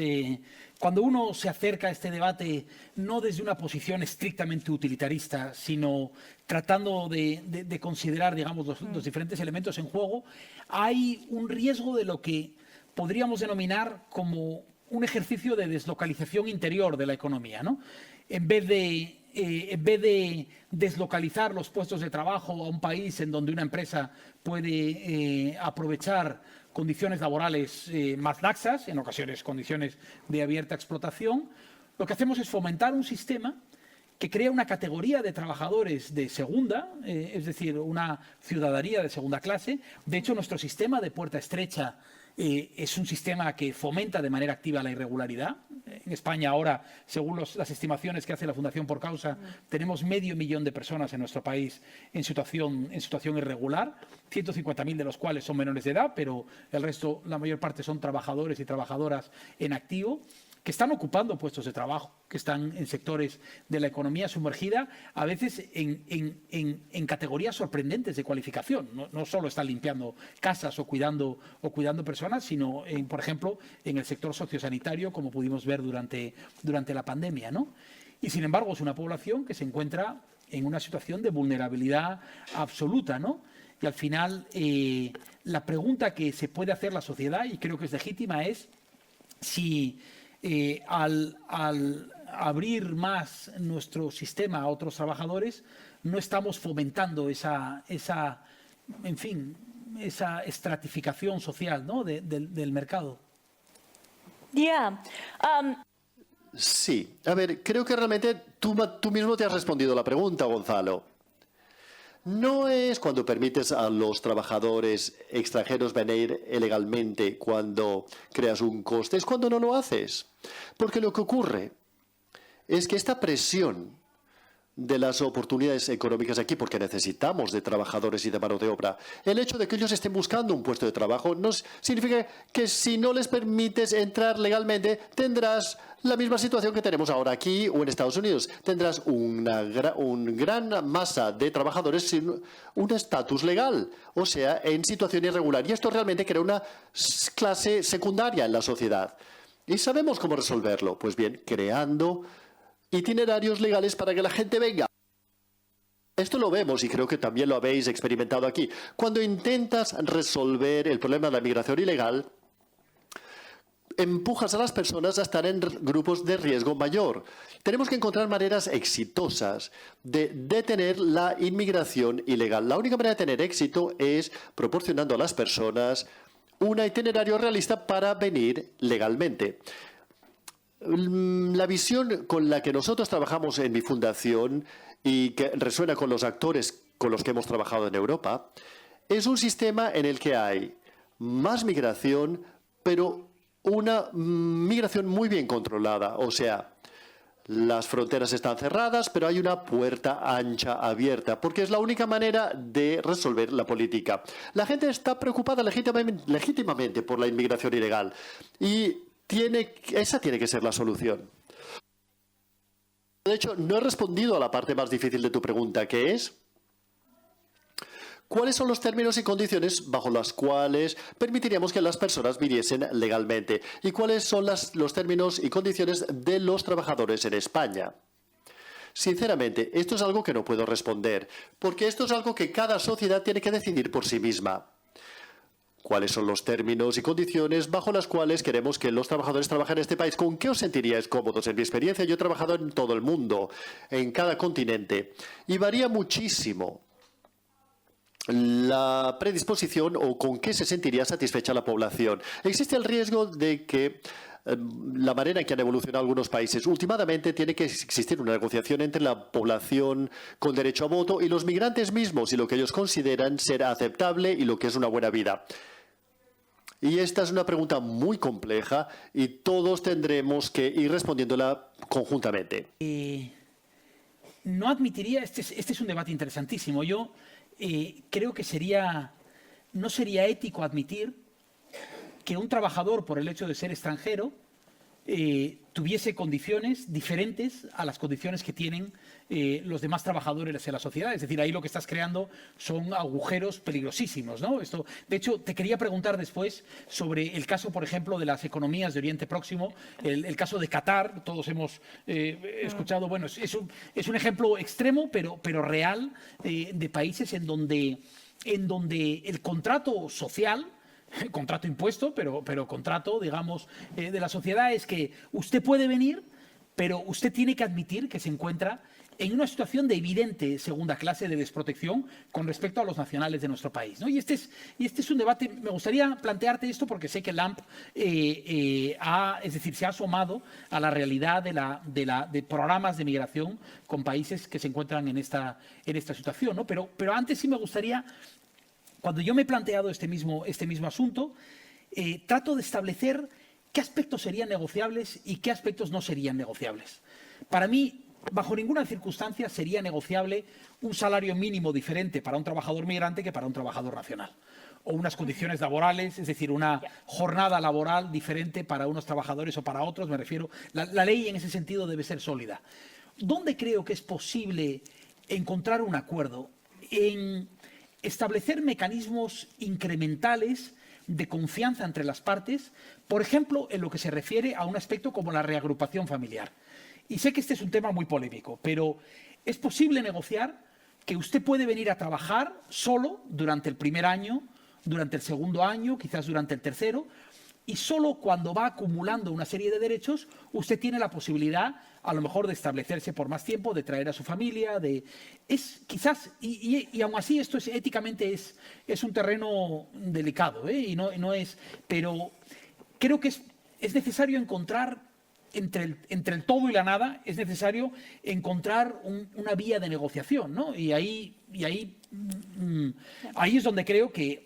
cuando uno se acerca a este debate no desde una posición estrictamente utilitarista, sino tratando de considerar, digamos, los diferentes elementos en juego, hay un riesgo de lo que podríamos denominar como un ejercicio de deslocalización interior de la economía, ¿no? En vez de deslocalizar los puestos de trabajo a un país en donde una empresa puede aprovechar condiciones laborales más laxas, en ocasiones condiciones de abierta explotación, lo que hacemos es fomentar un sistema que crea una categoría de trabajadores de segunda, es decir, una ciudadanía de segunda clase. De hecho, nuestro sistema de puerta estrecha es un sistema que fomenta de manera activa la irregularidad. En España ahora, según las estimaciones que hace la Fundación Por Causa, tenemos 500.000 de personas en nuestro país en situación irregular, 150.000 de los cuales son menores de edad, pero el resto, la mayor parte, son trabajadores y trabajadoras en activo, que están ocupando puestos de trabajo, que están en sectores de la economía sumergida, a veces en categorías sorprendentes de cualificación. No solo están limpiando casas o cuidando personas, sino, por ejemplo, en el sector sociosanitario, como pudimos ver durante la pandemia, ¿no? Y, sin embargo, es una población que se encuentra en una situación de vulnerabilidad absoluta, ¿no? Y, al final, la pregunta que se puede hacer la sociedad, y creo que es legítima, es si al abrir más nuestro sistema a otros trabajadores, no estamos fomentando esa estratificación social, ¿no? del mercado. Yeah. Sí. A ver, creo que realmente tú mismo te has respondido la pregunta, Gonzalo. No es cuando permites a los trabajadores extranjeros venir ilegalmente cuando creas un coste, es cuando no lo haces. Porque lo que ocurre es que esta presión de las oportunidades económicas aquí, porque necesitamos de trabajadores y de mano de obra, el hecho de que ellos estén buscando un puesto de trabajo no significa que si no les permites entrar legalmente tendrás la misma situación que tenemos ahora aquí o en Estados Unidos. Tendrás una gran masa de trabajadores sin un estatus legal, o sea, en situación irregular. Y esto realmente crea una clase secundaria en la sociedad. ¿Y sabemos cómo resolverlo? Pues bien, creando itinerarios legales para que la gente venga. Esto lo vemos y creo que también lo habéis experimentado aquí. Cuando intentas resolver el problema de la migración ilegal, empujas a las personas a estar en grupos de riesgo mayor. Tenemos que encontrar maneras exitosas de detener la inmigración ilegal. La única manera de tener éxito es proporcionando a las personas un itinerario realista para venir legalmente. La visión con la que nosotros trabajamos en mi fundación y que resuena con los actores con los que hemos trabajado en Europa es un sistema en el que hay más migración, pero una migración muy bien controlada. O sea, Las fronteras están cerradas, pero hay una puerta ancha abierta, porque es la única manera de resolver la política. La gente está preocupada legítimamente por la inmigración ilegal y esa tiene que ser la solución. De hecho, no he respondido a la parte más difícil de tu pregunta, que es: ¿cuáles son los términos y condiciones bajo las cuales permitiríamos que las personas viniesen legalmente? ¿Y cuáles son los términos y condiciones de los trabajadores en España? Sinceramente, esto es algo que no puedo responder, porque esto es algo que cada sociedad tiene que decidir por sí misma. ¿Cuáles son los términos y condiciones bajo las cuales queremos que los trabajadores trabajen en este país? ¿Con qué os sentiríais cómodos? En mi experiencia, yo he trabajado en todo el mundo, en cada continente, y varía muchísimo la predisposición o con qué se sentiría satisfecha la población. Existe el riesgo de que la manera en que han evolucionado algunos países, últimamente tiene que existir una negociación entre la población con derecho a voto y los migrantes mismos y lo que ellos consideran ser aceptable y lo que es una buena vida. Y esta es una pregunta muy compleja y todos tendremos que ir respondiéndola conjuntamente. No admitiría, este es un debate interesantísimo. Yo creo que no sería ético admitir que un trabajador, por el hecho de ser extranjero, tuviese condiciones diferentes a las condiciones que tienen los demás trabajadores en la sociedad. Es decir, ahí lo que estás creando son agujeros peligrosísimos, ¿no? De hecho, te quería preguntar después sobre el caso, por ejemplo, de las economías de Oriente Próximo, el caso de Qatar. Todos hemos escuchado, bueno, es un ejemplo extremo, pero real, de países en donde el contrato social, contrato impuesto, pero contrato, digamos, de la sociedad es que usted puede venir, pero usted tiene que admitir que se encuentra en una situación de evidente segunda clase de desprotección con respecto a los nacionales de nuestro país, ¿no? Y este es un debate. Me gustaría plantearte esto porque sé que LAMP se ha asomado a la realidad de programas de migración con países que se encuentran en esta situación, ¿no? Pero antes sí me gustaría, cuando yo me he planteado este mismo asunto, trato de establecer qué aspectos serían negociables y qué aspectos no serían negociables. Para mí, bajo ninguna circunstancia sería negociable un salario mínimo diferente para un trabajador migrante que para un trabajador nacional. O unas condiciones laborales, es decir, una jornada laboral diferente para unos trabajadores o para otros. Me refiero, la ley en ese sentido debe ser sólida. ¿Dónde creo que es posible encontrar un acuerdo? En establecer mecanismos incrementales de confianza entre las partes, por ejemplo, en lo que se refiere a un aspecto como la reagrupación familiar. Y sé que este es un tema muy polémico, pero es posible negociar que usted puede venir a trabajar solo durante el primer año, durante el segundo año, quizás durante el tercero, y solo cuando va acumulando una serie de derechos, usted tiene la posibilidad, a lo mejor, de establecerse por más tiempo, de traer a su familia, y aún así esto éticamente es un terreno delicado, y no es, pero creo que es necesario encontrar entre el todo y la nada, es necesario encontrar una vía de negociación, ¿no? Y ahí es donde creo que,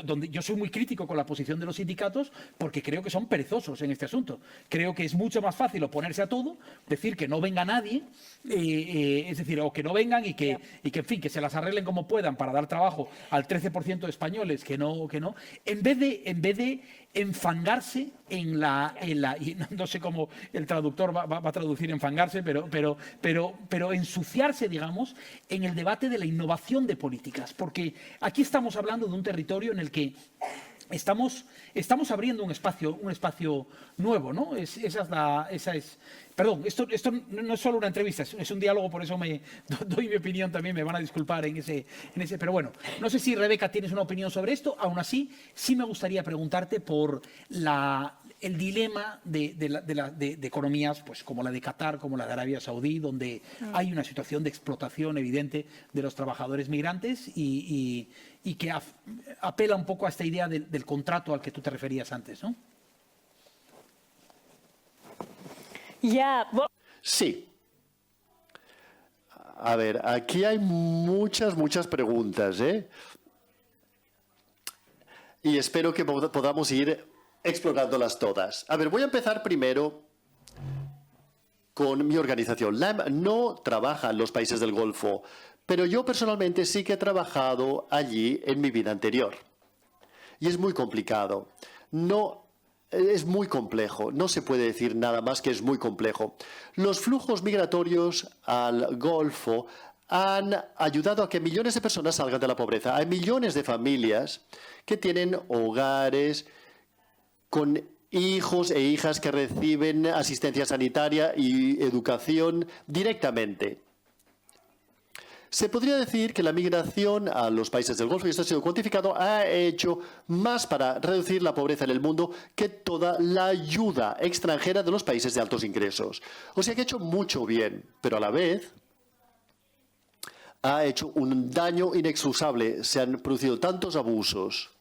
donde yo soy muy crítico con la posición de los sindicatos, porque creo que son perezosos en este asunto. Creo que es mucho más fácil oponerse a todo, decir que no venga nadie, es decir, o que no vengan y que, en fin, que se las arreglen como puedan para dar trabajo al 13% de españoles que no, en vez de enfangarse en y no sé cómo el traductor va a traducir enfangarse, pero ensuciarse, digamos, en el debate de la innovación de políticas, porque aquí estamos hablando de un territorio en el que estamos abriendo un espacio nuevo, ¿no? Perdón, esto no es solo una entrevista, es un diálogo, por eso me doy mi opinión también, me van a disculpar en ese, pero bueno, no sé si Rebeca tienes una opinión sobre esto. Aún así, sí me gustaría preguntarte por el dilema de economías, pues como la de Qatar, como la de Arabia Saudí, donde hay una situación de explotación evidente de los trabajadores migrantes y que apela un poco a esta idea del contrato al que tú te referías antes, ¿no? Sí. A ver, aquí hay muchas preguntas, ¿eh? Y espero que podamos ir explorándolas todas. A ver, voy a empezar primero con mi organización. LAMP no trabaja en los países del Golfo, pero yo personalmente sí que he trabajado allí en mi vida anterior. Y es muy complicado. Es muy complejo. No se puede decir nada más que es muy complejo. Los flujos migratorios al Golfo han ayudado a que millones de personas salgan de la pobreza. Hay millones de familias que tienen hogares con hijos e hijas que reciben asistencia sanitaria y educación directamente. Se podría decir que la migración a los países del Golfo, y esto ha sido cuantificado, ha hecho más para reducir la pobreza en el mundo que toda la ayuda extranjera de los países de altos ingresos. O sea que ha hecho mucho bien, pero a la vez ha hecho un daño inexcusable. Se han producido tantos abusos.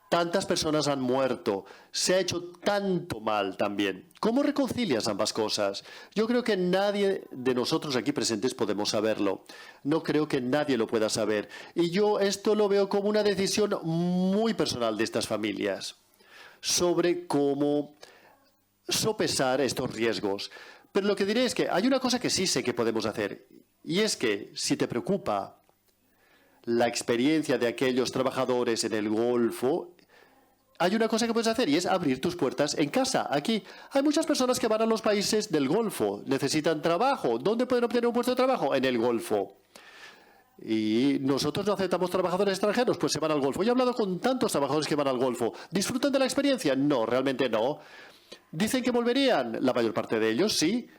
Tantas personas han muerto, se ha hecho tanto mal también. ¿Cómo reconcilias ambas cosas? Yo creo que nadie de nosotros aquí presentes podemos saberlo. No creo que nadie lo pueda saber. Y yo esto lo veo como una decisión muy personal de estas familias sobre cómo sopesar estos riesgos. Pero lo que diré es que hay una cosa que sí sé que podemos hacer. Y es que si te preocupa la experiencia de aquellos trabajadores en el Golfo, hay una cosa que puedes hacer y es abrir tus puertas en casa. Aquí hay muchas personas que van a los países del Golfo, necesitan trabajo. ¿Dónde pueden obtener un puesto de trabajo? En el Golfo. Y nosotros no aceptamos trabajadores extranjeros, pues se van al Golfo. Yo he hablado con tantos trabajadores que van al Golfo. ¿Disfrutan de la experiencia? No, realmente no. ¿Dicen que volverían? La mayor parte de ellos sí.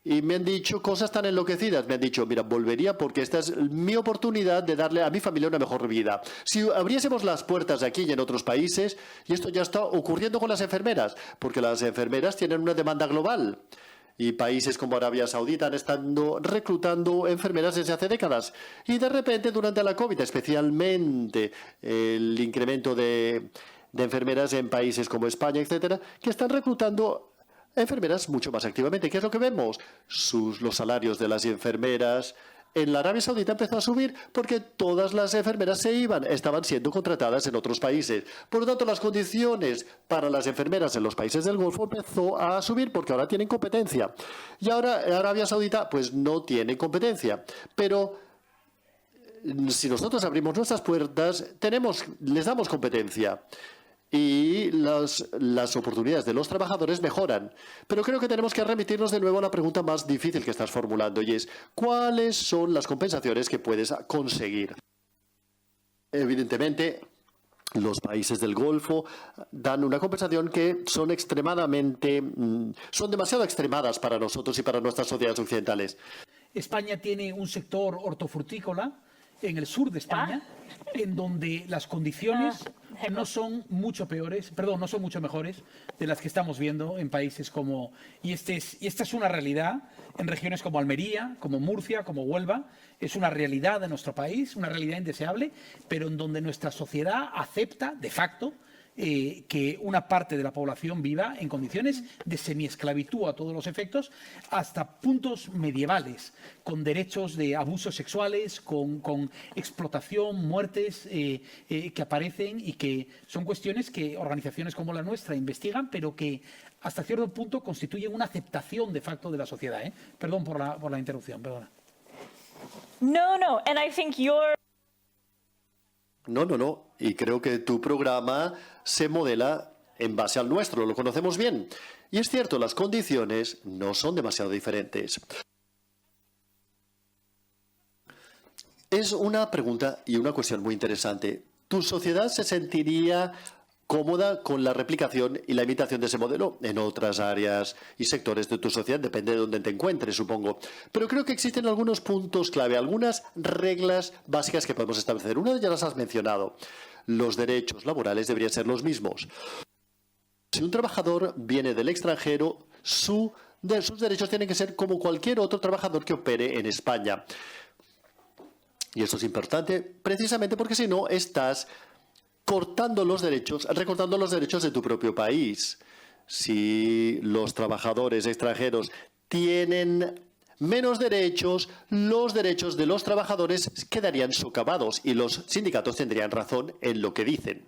Y me han dicho cosas tan enloquecidas. Me han dicho, mira, volvería porque esta es mi oportunidad de darle a mi familia una mejor vida. Si abriésemos las puertas aquí y en otros países, y esto ya está ocurriendo con las enfermeras, porque las enfermeras tienen una demanda global. Y países como Arabia Saudita han estado reclutando enfermeras desde hace décadas. Y de repente, durante la COVID, especialmente el incremento de enfermeras en países como España, etcétera, que están reclutando enfermeras mucho más activamente. ¿Qué es lo que vemos? Los salarios de las enfermeras en la Arabia Saudita empezó a subir porque todas las enfermeras estaban siendo contratadas en otros países. Por lo tanto, las condiciones para las enfermeras en los países del Golfo empezó a subir porque ahora tienen competencia. Y ahora Arabia Saudita pues no tiene competencia. Pero si nosotros abrimos nuestras puertas, les damos competencia. Y las oportunidades de los trabajadores mejoran. Pero creo que tenemos que remitirnos de nuevo a la pregunta más difícil que estás formulando, y es ¿cuáles son las compensaciones que puedes conseguir? Evidentemente, los países del Golfo dan una compensación que son demasiado extremadas para nosotros y para nuestras sociedades occidentales. España tiene un sector hortofrutícola en el sur de España, en donde las condiciones no son mucho mejores de las que estamos viendo en países como... Y esta es una realidad en regiones como Almería, como Murcia, como Huelva. Es una realidad de nuestro país, una realidad indeseable, pero en donde nuestra sociedad acepta, de facto, que una parte de la población viva en condiciones de semiesclavitud a todos los efectos, hasta puntos medievales, con derechos de abusos sexuales, con explotación, muertes que aparecen y que son cuestiones que organizaciones como la nuestra investigan, pero que hasta cierto punto constituyen una aceptación de facto de la sociedad. Perdón por la interrupción, perdona. No, and I think you're... No. Y creo que tu programa se modela en base al nuestro, lo conocemos bien. Y es cierto, las condiciones no son demasiado diferentes. Es una pregunta y una cuestión muy interesante. ¿Tu sociedad se sentiría cómoda con la replicación y la imitación de ese modelo en otras áreas y sectores de tu sociedad? Depende de dónde te encuentres, supongo. Pero creo que existen algunos puntos clave, algunas reglas básicas que podemos establecer. Una de ellas las has mencionado. Los derechos laborales deberían ser los mismos. Si un trabajador viene del extranjero, sus derechos tienen que ser como cualquier otro trabajador que opere en España. Y esto es importante precisamente porque si no estás recortando los derechos de tu propio país. Si los trabajadores extranjeros tienen menos derechos, los derechos de los trabajadores quedarían socavados y los sindicatos tendrían razón en lo que dicen.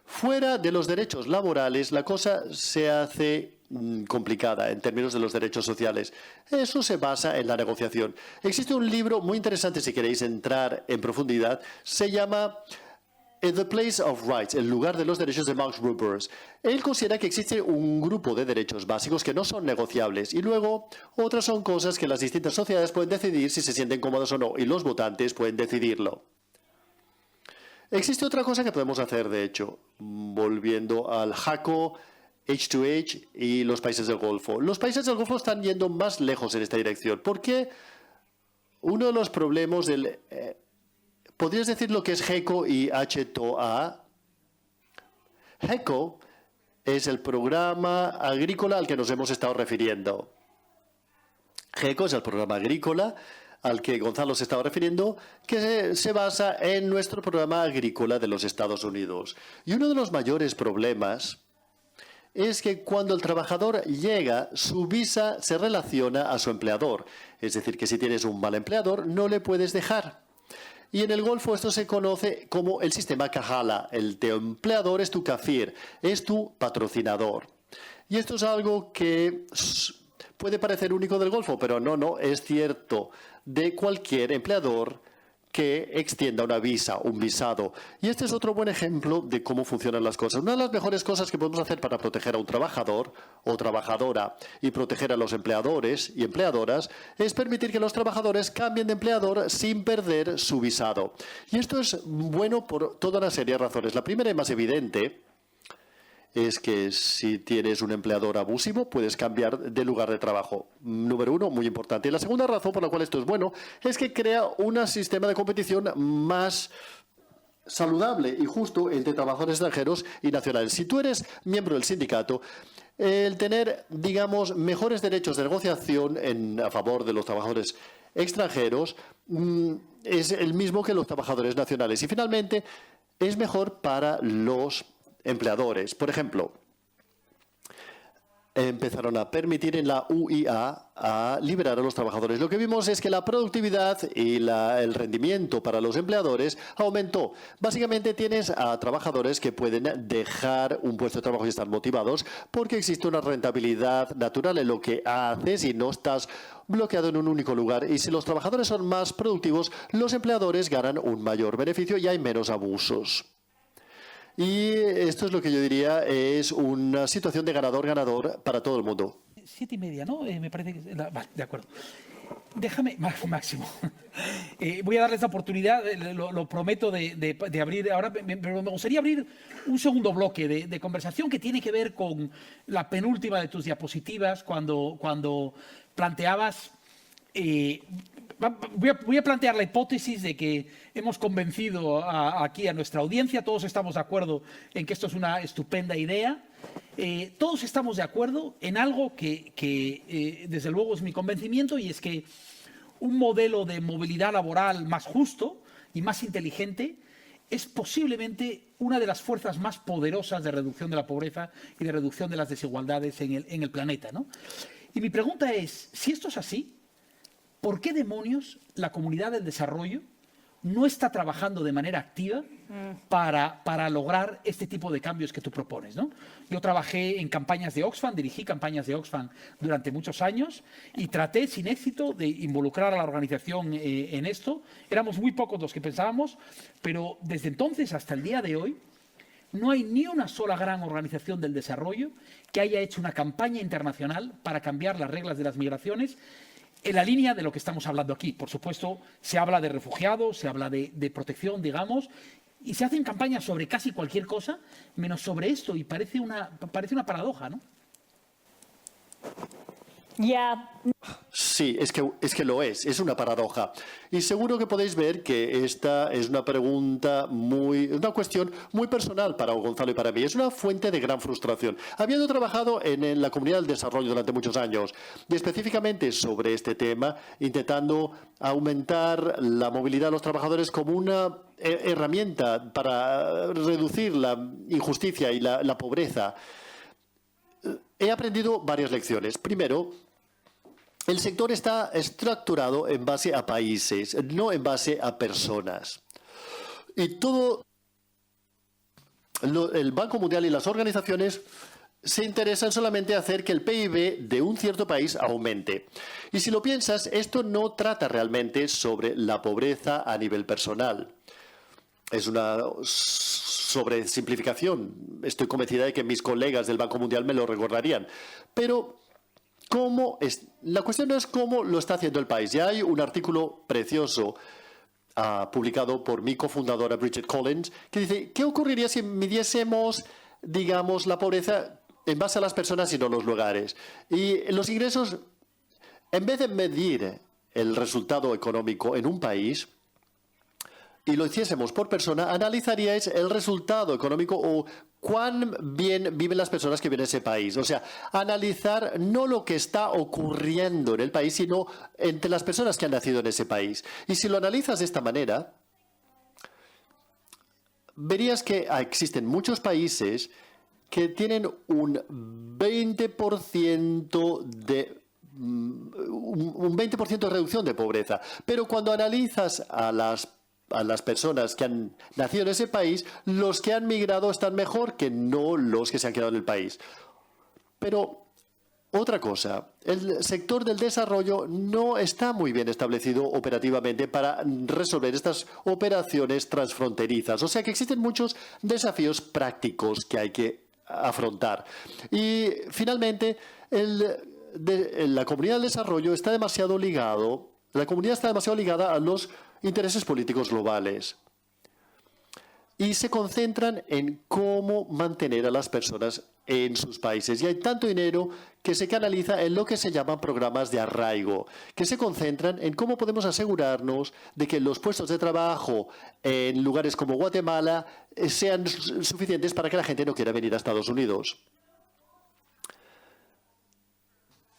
Fuera de los derechos laborales, la cosa se hace complicada en términos de los derechos sociales. Eso se basa en la negociación. Existe un libro muy interesante, si queréis entrar en profundidad, se llama The Place of Rights, el lugar de los derechos, de Max Roberts. Él considera que existe un grupo de derechos básicos que no son negociables y luego otras son cosas que las distintas sociedades pueden decidir si se sienten cómodas o no, y los votantes pueden decidirlo. Existe otra cosa que podemos hacer, de hecho, volviendo al JACO, H2H y los países del Golfo. Los países del Golfo están yendo más lejos en esta dirección. ¿Por qué? Uno de los problemas del... ¿Podrías decir lo que es GECO y H2A? GECO es el programa agrícola al que nos hemos estado refiriendo. GECO es el programa agrícola al que Gonzalo se estaba refiriendo, que se basa en nuestro programa agrícola de los Estados Unidos. Y uno de los mayores problemas es que cuando el trabajador llega, su visa se relaciona a su empleador. Es decir, que si tienes un mal empleador, no le puedes dejar. Y en el Golfo esto se conoce como el sistema Kahala. El empleador es tu kafir, es tu patrocinador. Y esto es algo que puede parecer único del Golfo, pero no, es cierto de cualquier empleador que extienda una visa, un visado. Y este es otro buen ejemplo de cómo funcionan las cosas. Una de las mejores cosas que podemos hacer para proteger a un trabajador o trabajadora y proteger a los empleadores y empleadoras es permitir que los trabajadores cambien de empleador sin perder su visado. Y esto es bueno por toda una serie de razones. La primera y más evidente es que si tienes un empleador abusivo, puedes cambiar de lugar de trabajo. Número uno, muy importante. Y la segunda razón por la cual esto es bueno es que crea un sistema de competición más saludable y justo entre trabajadores extranjeros y nacionales. Si tú eres miembro del sindicato, el tener, digamos, mejores derechos de negociación a favor de los trabajadores extranjeros es el mismo que los trabajadores nacionales. Y finalmente, es mejor para los empleadores. Por ejemplo, empezaron a permitir en la UIA a liberar a los trabajadores. Lo que vimos es que la productividad y el rendimiento para los empleadores aumentó. Básicamente tienes a trabajadores que pueden dejar un puesto de trabajo y están motivados porque existe una rentabilidad natural en lo que haces y no estás bloqueado en un único lugar. Y si los trabajadores son más productivos, los empleadores ganan un mayor beneficio y hay menos abusos. Y esto es lo que yo diría es una situación de ganador-ganador para todo el mundo. 7:30, ¿no? Me parece que... Vale, de acuerdo. Déjame, Máximo, voy a darles la oportunidad, lo prometo, de abrir ahora, pero me gustaría abrir un segundo bloque de conversación que tiene que ver con la penúltima de tus diapositivas, cuando planteabas... Voy a plantear la hipótesis de que hemos convencido aquí a nuestra audiencia, todos estamos de acuerdo en que esto es una estupenda idea, todos estamos de acuerdo en algo que desde luego es mi convencimiento, y es que un modelo de movilidad laboral más justo y más inteligente es posiblemente una de las fuerzas más poderosas de reducción de la pobreza y de reducción de las desigualdades en el planeta, ¿no? Y mi pregunta es, si esto es así, ¿por qué demonios la comunidad del desarrollo no está trabajando de manera activa para lograr este tipo de cambios que tú propones, ¿no? Yo trabajé en campañas de Oxfam, dirigí campañas de Oxfam durante muchos años y traté sin éxito de involucrar a la organización en esto. Éramos muy pocos los que pensábamos, pero desde entonces hasta el día de hoy no hay ni una sola gran organización del desarrollo que haya hecho una campaña internacional para cambiar las reglas de las migraciones en la línea de lo que estamos hablando aquí. Por supuesto, se habla de refugiados, se habla de protección, digamos, y se hacen campañas sobre casi cualquier cosa, menos sobre esto, y parece una paradoja, ¿no? Yeah. Sí, es que lo es una paradoja. Y seguro que podéis ver que esta es una cuestión muy personal para Gonzalo y para mí. Es una fuente de gran frustración. Habiendo trabajado en la comunidad del desarrollo durante muchos años, y específicamente sobre este tema, intentando aumentar la movilidad de los trabajadores como una herramienta para reducir la injusticia y la pobreza, he aprendido varias lecciones. Primero, el sector está estructurado en base a países, no en base a personas. Y todo el Banco Mundial y las organizaciones se interesan solamente en hacer que el PIB de un cierto país aumente. Y si lo piensas, esto no trata realmente sobre la pobreza a nivel personal. Es una sobresimplificación. Estoy convencida de que mis colegas del Banco Mundial me lo recordarían. Pero la cuestión no es cómo lo está haciendo el país. Ya hay un artículo precioso publicado por mi cofundadora Bridget Collins que dice, ¿qué ocurriría si midiésemos, digamos, la pobreza en base a las personas y no los lugares? Y los ingresos, en vez de medir el resultado económico en un país y lo hiciésemos por persona, analizaríais el resultado económico o cuán bien viven las personas que viven en ese país. O sea, analizar no lo que está ocurriendo en el país, sino entre las personas que han nacido en ese país. Y si lo analizas de esta manera, verías que existen muchos países que tienen un 20% de reducción de pobreza. Pero cuando analizas a las personas que han nacido en ese país, los que han migrado están mejor que no los que se han quedado en el país. Pero otra cosa, el sector del desarrollo no está muy bien establecido operativamente para resolver estas operaciones transfronterizas. O sea que existen muchos desafíos prácticos que hay que afrontar. Y finalmente, la comunidad del desarrollo está demasiado ligada a los intereses políticos globales y se concentran en cómo mantener a las personas en sus países. Y hay tanto dinero que se canaliza en lo que se llaman programas de arraigo, que se concentran en cómo podemos asegurarnos de que los puestos de trabajo en lugares como Guatemala sean suficientes para que la gente no quiera venir a Estados Unidos.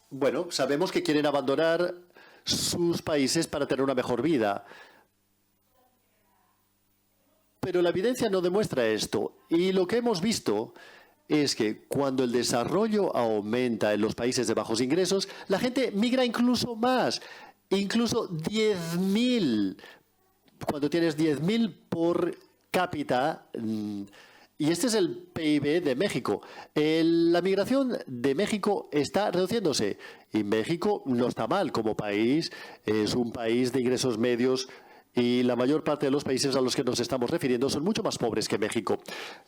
Bueno, sabemos que quieren abandonar sus países para tener una mejor vida. Pero la evidencia no demuestra esto. Y lo que hemos visto es que cuando el desarrollo aumenta en los países de bajos ingresos, la gente migra incluso más, incluso 10.000. Cuando tienes 10.000 por cápita, y este es el PIB de México. La migración de México está reduciéndose y México no está mal como país, es un país de ingresos medios y la mayor parte de los países a los que nos estamos refiriendo son mucho más pobres que México.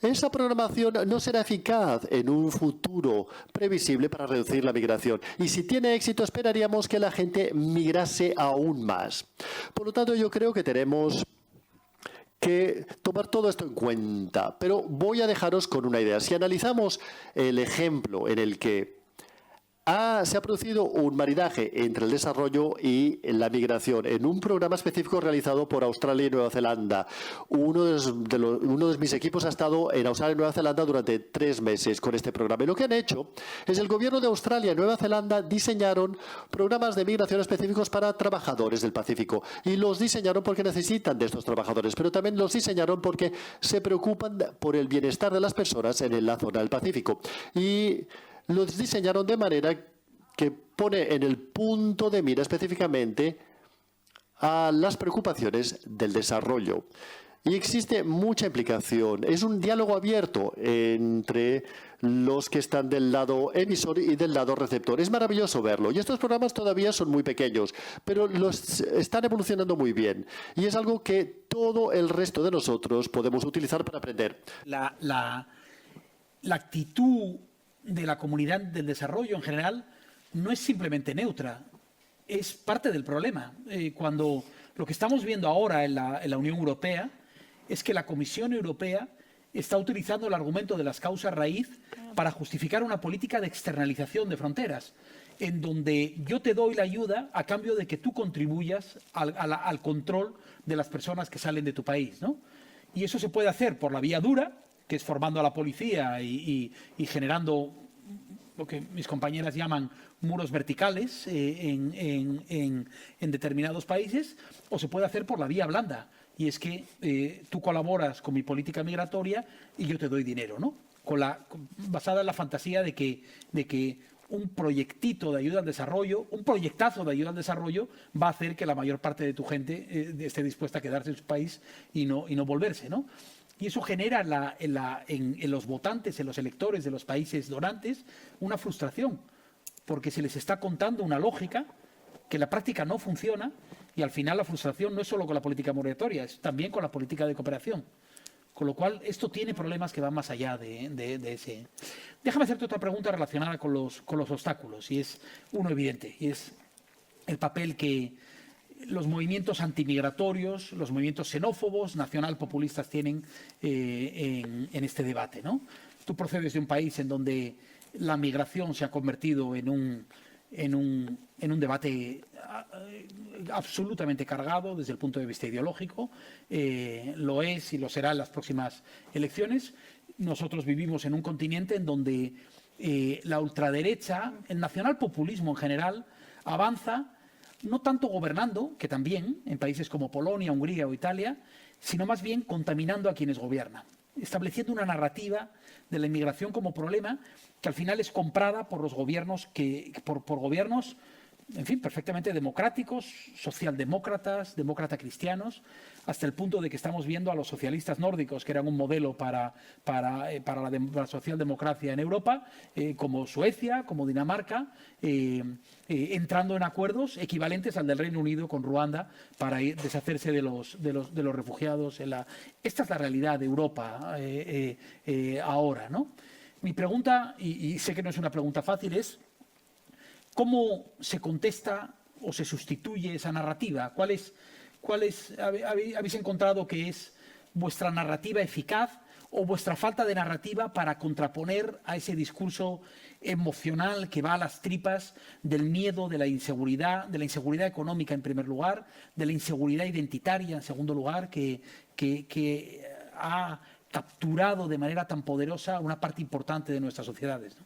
Esa programación no será eficaz en un futuro previsible para reducir la migración. Y si tiene éxito, esperaríamos que la gente migrase aún más. Por lo tanto, yo creo que tenemos que tomar todo esto en cuenta. Pero voy a dejaros con una idea. Si analizamos el ejemplo en el que se ha producido un maridaje entre el desarrollo y la migración en un programa específico realizado por Australia y Nueva Zelanda. Uno de mis equipos ha estado en Australia y Nueva Zelanda durante 3 meses con este programa. Y lo que han hecho es el gobierno de Australia y Nueva Zelanda diseñaron programas de migración específicos para trabajadores del Pacífico. Y los diseñaron porque necesitan de estos trabajadores, pero también los diseñaron porque se preocupan por el bienestar de las personas en la zona del Pacífico. Y los diseñaron de manera que pone en el punto de mira específicamente a las preocupaciones del desarrollo. Y existe mucha implicación. Es un diálogo abierto entre los que están del lado emisor y del lado receptor. Es maravilloso verlo. Y estos programas todavía son muy pequeños, pero los están evolucionando muy bien. Y es algo que todo el resto de nosotros podemos utilizar para aprender. La actitud de la comunidad del desarrollo en general no es simplemente neutra, es parte del problema. Cuando lo que estamos viendo ahora en la Unión Europea es que la Comisión Europea está utilizando el argumento de las causas raíz para justificar una política de externalización de fronteras, en donde yo te doy la ayuda a cambio de que tú contribuyas al control de las personas que salen de tu país, ¿no? Y eso se puede hacer por la vía dura, que es formando a la policía y generando lo que mis compañeras llaman muros verticales en determinados países, o se puede hacer por la vía blanda, y es que tú colaboras con mi política migratoria y yo te doy dinero, ¿no? Basada en la fantasía de que un proyectito de ayuda al desarrollo, un proyectazo de ayuda al desarrollo va a hacer que la mayor parte de tu gente esté dispuesta a quedarse en su país y no volverse, ¿no? Y eso genera en los votantes, en los electores de los países donantes, una frustración, porque se les está contando una lógica que en la práctica no funciona, y al final la frustración no es solo con la política migratoria, es también con la política de cooperación. Con lo cual, esto tiene problemas que van más allá de ese. Déjame hacerte otra pregunta relacionada con los obstáculos, y es uno evidente, y es el papel que los movimientos antimigratorios, los movimientos xenófobos, nacional-populistas tienen en este debate, ¿no? Tú procedes de un país en donde la migración se ha convertido en un debate absolutamente cargado desde el punto de vista ideológico. Lo es y lo será en las próximas elecciones. Nosotros vivimos en un continente en donde la ultraderecha, el nacionalpopulismo en general, avanza no tanto gobernando, que también en países como Polonia, Hungría o Italia, sino más bien contaminando a quienes gobiernan, estableciendo una narrativa de la inmigración como problema que al final es comprada por los gobiernos, por gobiernos, en fin, perfectamente democráticos, socialdemócratas, demócrata-cristianos, hasta el punto de que estamos viendo a los socialistas nórdicos, que eran un modelo para la socialdemocracia en Europa, como Suecia, como Dinamarca, entrando en acuerdos equivalentes al del Reino Unido con Ruanda para deshacerse de los refugiados. Esta es la realidad de Europa ahora, ¿no? Mi pregunta, y sé que no es una pregunta fácil, es ¿cómo se contesta o se sustituye esa narrativa? ¿Habéis encontrado que es vuestra narrativa eficaz o vuestra falta de narrativa para contraponer a ese discurso emocional que va a las tripas del miedo, de la inseguridad económica en primer lugar, de la inseguridad identitaria en segundo lugar, que ha capturado de manera tan poderosa una parte importante de nuestras sociedades, ¿no?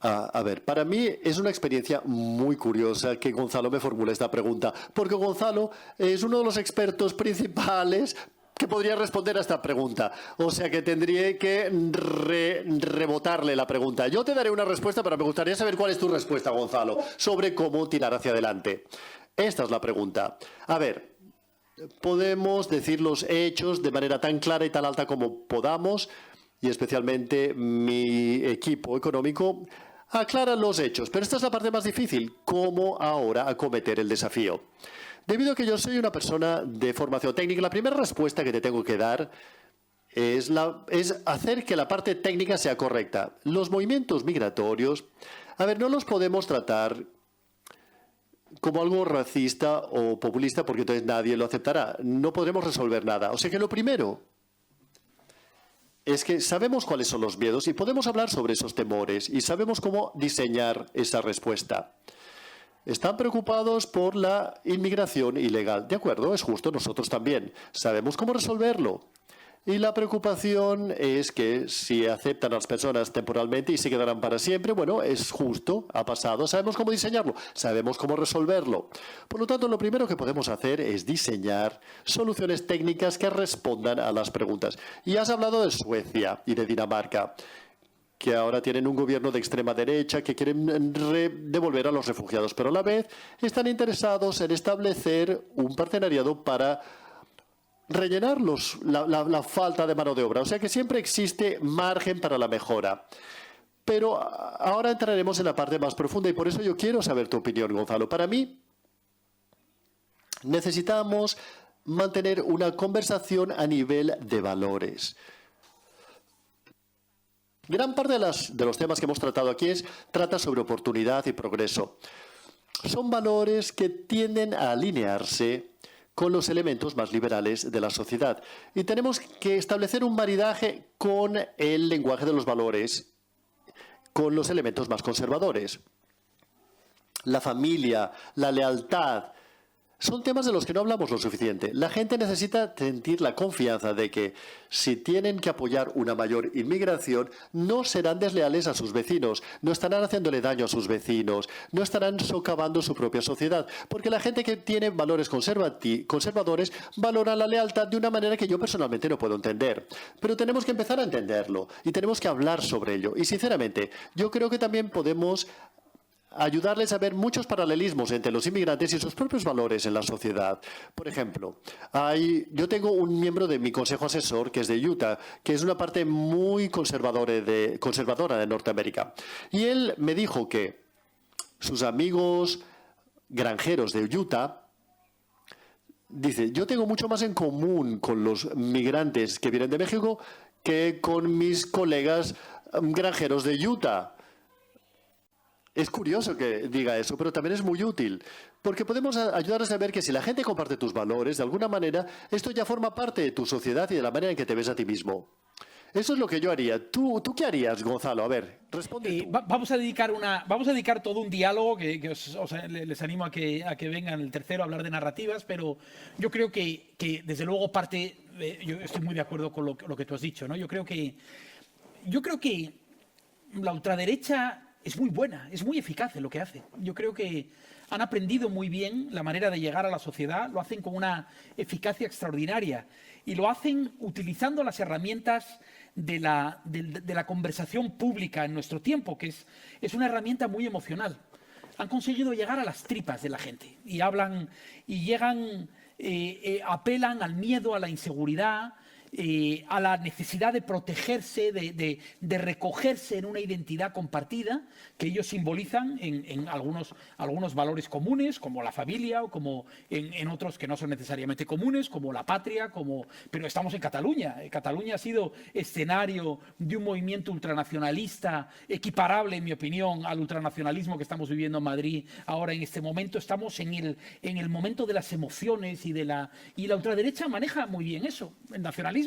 A ver, para mí es una experiencia muy curiosa que Gonzalo me formule esta pregunta, porque Gonzalo es uno de los expertos principales que podría responder a esta pregunta. O sea que tendría que rebotarle la pregunta. Yo te daré una respuesta, pero me gustaría saber cuál es tu respuesta, Gonzalo, sobre cómo tirar hacia adelante. Esta es la pregunta. A ver, podemos decir los hechos de manera tan clara y tan alta como podamos, y especialmente mi equipo económico aclara los hechos. Pero esta es la parte más difícil, cómo ahora acometer el desafío. Debido a que yo soy una persona de formación técnica, la primera respuesta que te tengo que dar es hacer que la parte técnica sea correcta. Los movimientos migratorios, a ver, no los podemos tratar como algo racista o populista porque entonces nadie lo aceptará. No podremos resolver nada. O sea que lo primero es que sabemos cuáles son los miedos y podemos hablar sobre esos temores y sabemos cómo diseñar esa respuesta. Están preocupados por la inmigración ilegal. De acuerdo, es justo, nosotros también. Sabemos cómo resolverlo. Y la preocupación es que si aceptan a las personas temporalmente y se quedarán para siempre, bueno, es justo, ha pasado, sabemos cómo diseñarlo, sabemos cómo resolverlo. Por lo tanto, lo primero que podemos hacer es diseñar soluciones técnicas que respondan a las preguntas. Y has hablado de Suecia y de Dinamarca, que ahora tienen un gobierno de extrema derecha que quieren devolver a los refugiados, pero a la vez están interesados en establecer un partenariado para rellenar la falta de mano de obra. O sea que siempre existe margen para la mejora. Pero ahora entraremos en la parte más profunda y por eso yo quiero saber tu opinión, Gonzalo. Para mí, necesitamos mantener una conversación a nivel de valores. Gran parte de los temas que hemos tratado aquí trata sobre oportunidad y progreso. Son valores que tienden a alinearse con los elementos más liberales de la sociedad. Y tenemos que establecer un maridaje con el lenguaje de los valores, con los elementos más conservadores. La familia, la lealtad, son temas de los que no hablamos lo suficiente. La gente necesita sentir la confianza de que si tienen que apoyar una mayor inmigración, no serán desleales a sus vecinos, no estarán haciéndole daño a sus vecinos, no estarán socavando su propia sociedad. Porque la gente que tiene valores conservadores valora la lealtad de una manera que yo personalmente no puedo entender. Pero tenemos que empezar a entenderlo y tenemos que hablar sobre ello. Y sinceramente, yo creo que también podemos ayudarles a ver muchos paralelismos entre los inmigrantes y sus propios valores en la sociedad. Por ejemplo, yo tengo un miembro de mi consejo asesor que es de Utah, que es una parte muy conservadora de Norteamérica. Y él me dijo que sus amigos granjeros de Utah, dice, yo tengo mucho más en común con los migrantes que vienen de México que con mis colegas granjeros de Utah. Es curioso que diga eso, pero también es muy útil, porque podemos ayudarles a ver que si la gente comparte tus valores, de alguna manera, esto ya forma parte de tu sociedad y de la manera en que te ves a ti mismo. Eso es lo que yo haría. ¿Tú qué harías, Gonzalo? A ver, responde tú. Vamos a dedicar todo un diálogo que les animo a que vengan el tercero a hablar de narrativas, pero yo creo que desde luego yo estoy muy de acuerdo con lo que tú has dicho, ¿no? Yo creo que la ultraderecha es muy buena, es muy eficaz en lo que hace. Yo creo que han aprendido muy bien la manera de llegar a la sociedad, lo hacen con una eficacia extraordinaria y lo hacen utilizando las herramientas de la conversación pública en nuestro tiempo, que es una herramienta muy emocional. Han conseguido llegar a las tripas de la gente y hablan y llegan, apelan al miedo, a la inseguridad, a la necesidad de protegerse, de recogerse en una identidad compartida que ellos simbolizan en algunos valores comunes, como la familia, o como en otros que no son necesariamente comunes, como la patria, pero estamos en Cataluña. Cataluña ha sido escenario de un movimiento ultranacionalista equiparable, en mi opinión, al ultranacionalismo que estamos viviendo en Madrid ahora en este momento. Estamos en el momento de las emociones y la ultraderecha maneja muy bien eso, el nacionalismo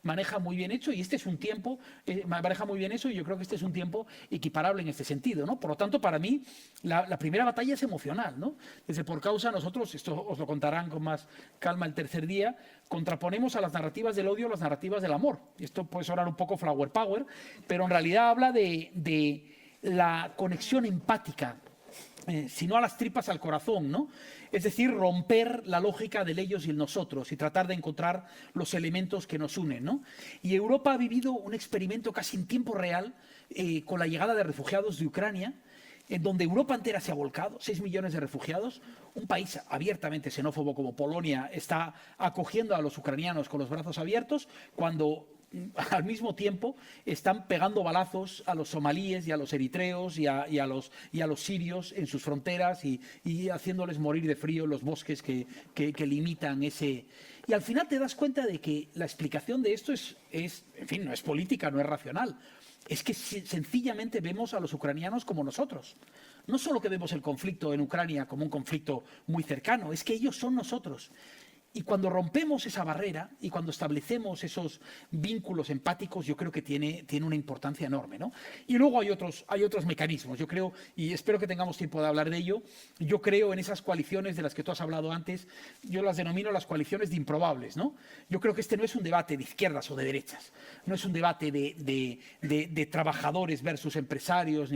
maneja muy bien hecho y este es un tiempo, maneja muy bien eso y yo creo que este es un tiempo equiparable en este sentido, ¿no? Por lo tanto, para mí, la primera batalla es emocional, ¿no? Desde Por Causa nosotros, esto os lo contarán con más calma el tercer día, contraponemos a las narrativas del odio las narrativas del amor. Esto puede sonar un poco flower power, pero en realidad habla de la conexión empática, sino a las tripas al corazón, ¿no? Es decir, romper la lógica del ellos y el nosotros y tratar de encontrar los elementos que nos unen, ¿no? Y Europa ha vivido un experimento casi en tiempo real con la llegada de refugiados de Ucrania, en donde Europa entera se ha volcado, 6 millones de refugiados. Un país abiertamente xenófobo como Polonia está acogiendo a los ucranianos con los brazos abiertos, cuando al mismo tiempo están pegando balazos a los somalíes y a los eritreos y a los sirios en sus fronteras y haciéndoles morir de frío en los bosques que limitan ese. Y al final te das cuenta de que la explicación de esto en fin, no es política, no es racional. Es que sencillamente vemos a los ucranianos como nosotros. No solo que vemos el conflicto en Ucrania como un conflicto muy cercano, es que ellos son nosotros. Y cuando rompemos esa barrera y cuando establecemos esos vínculos empáticos, yo creo que tiene una importancia enorme, ¿no? Y luego hay otros mecanismos. Yo creo, y espero que tengamos tiempo de hablar de ello, yo creo en esas coaliciones de las que tú has hablado antes, yo las denomino las coaliciones de improbables, ¿no? Yo creo que este no es un debate de izquierdas o de derechas, no es un debate de trabajadores versus empresarios,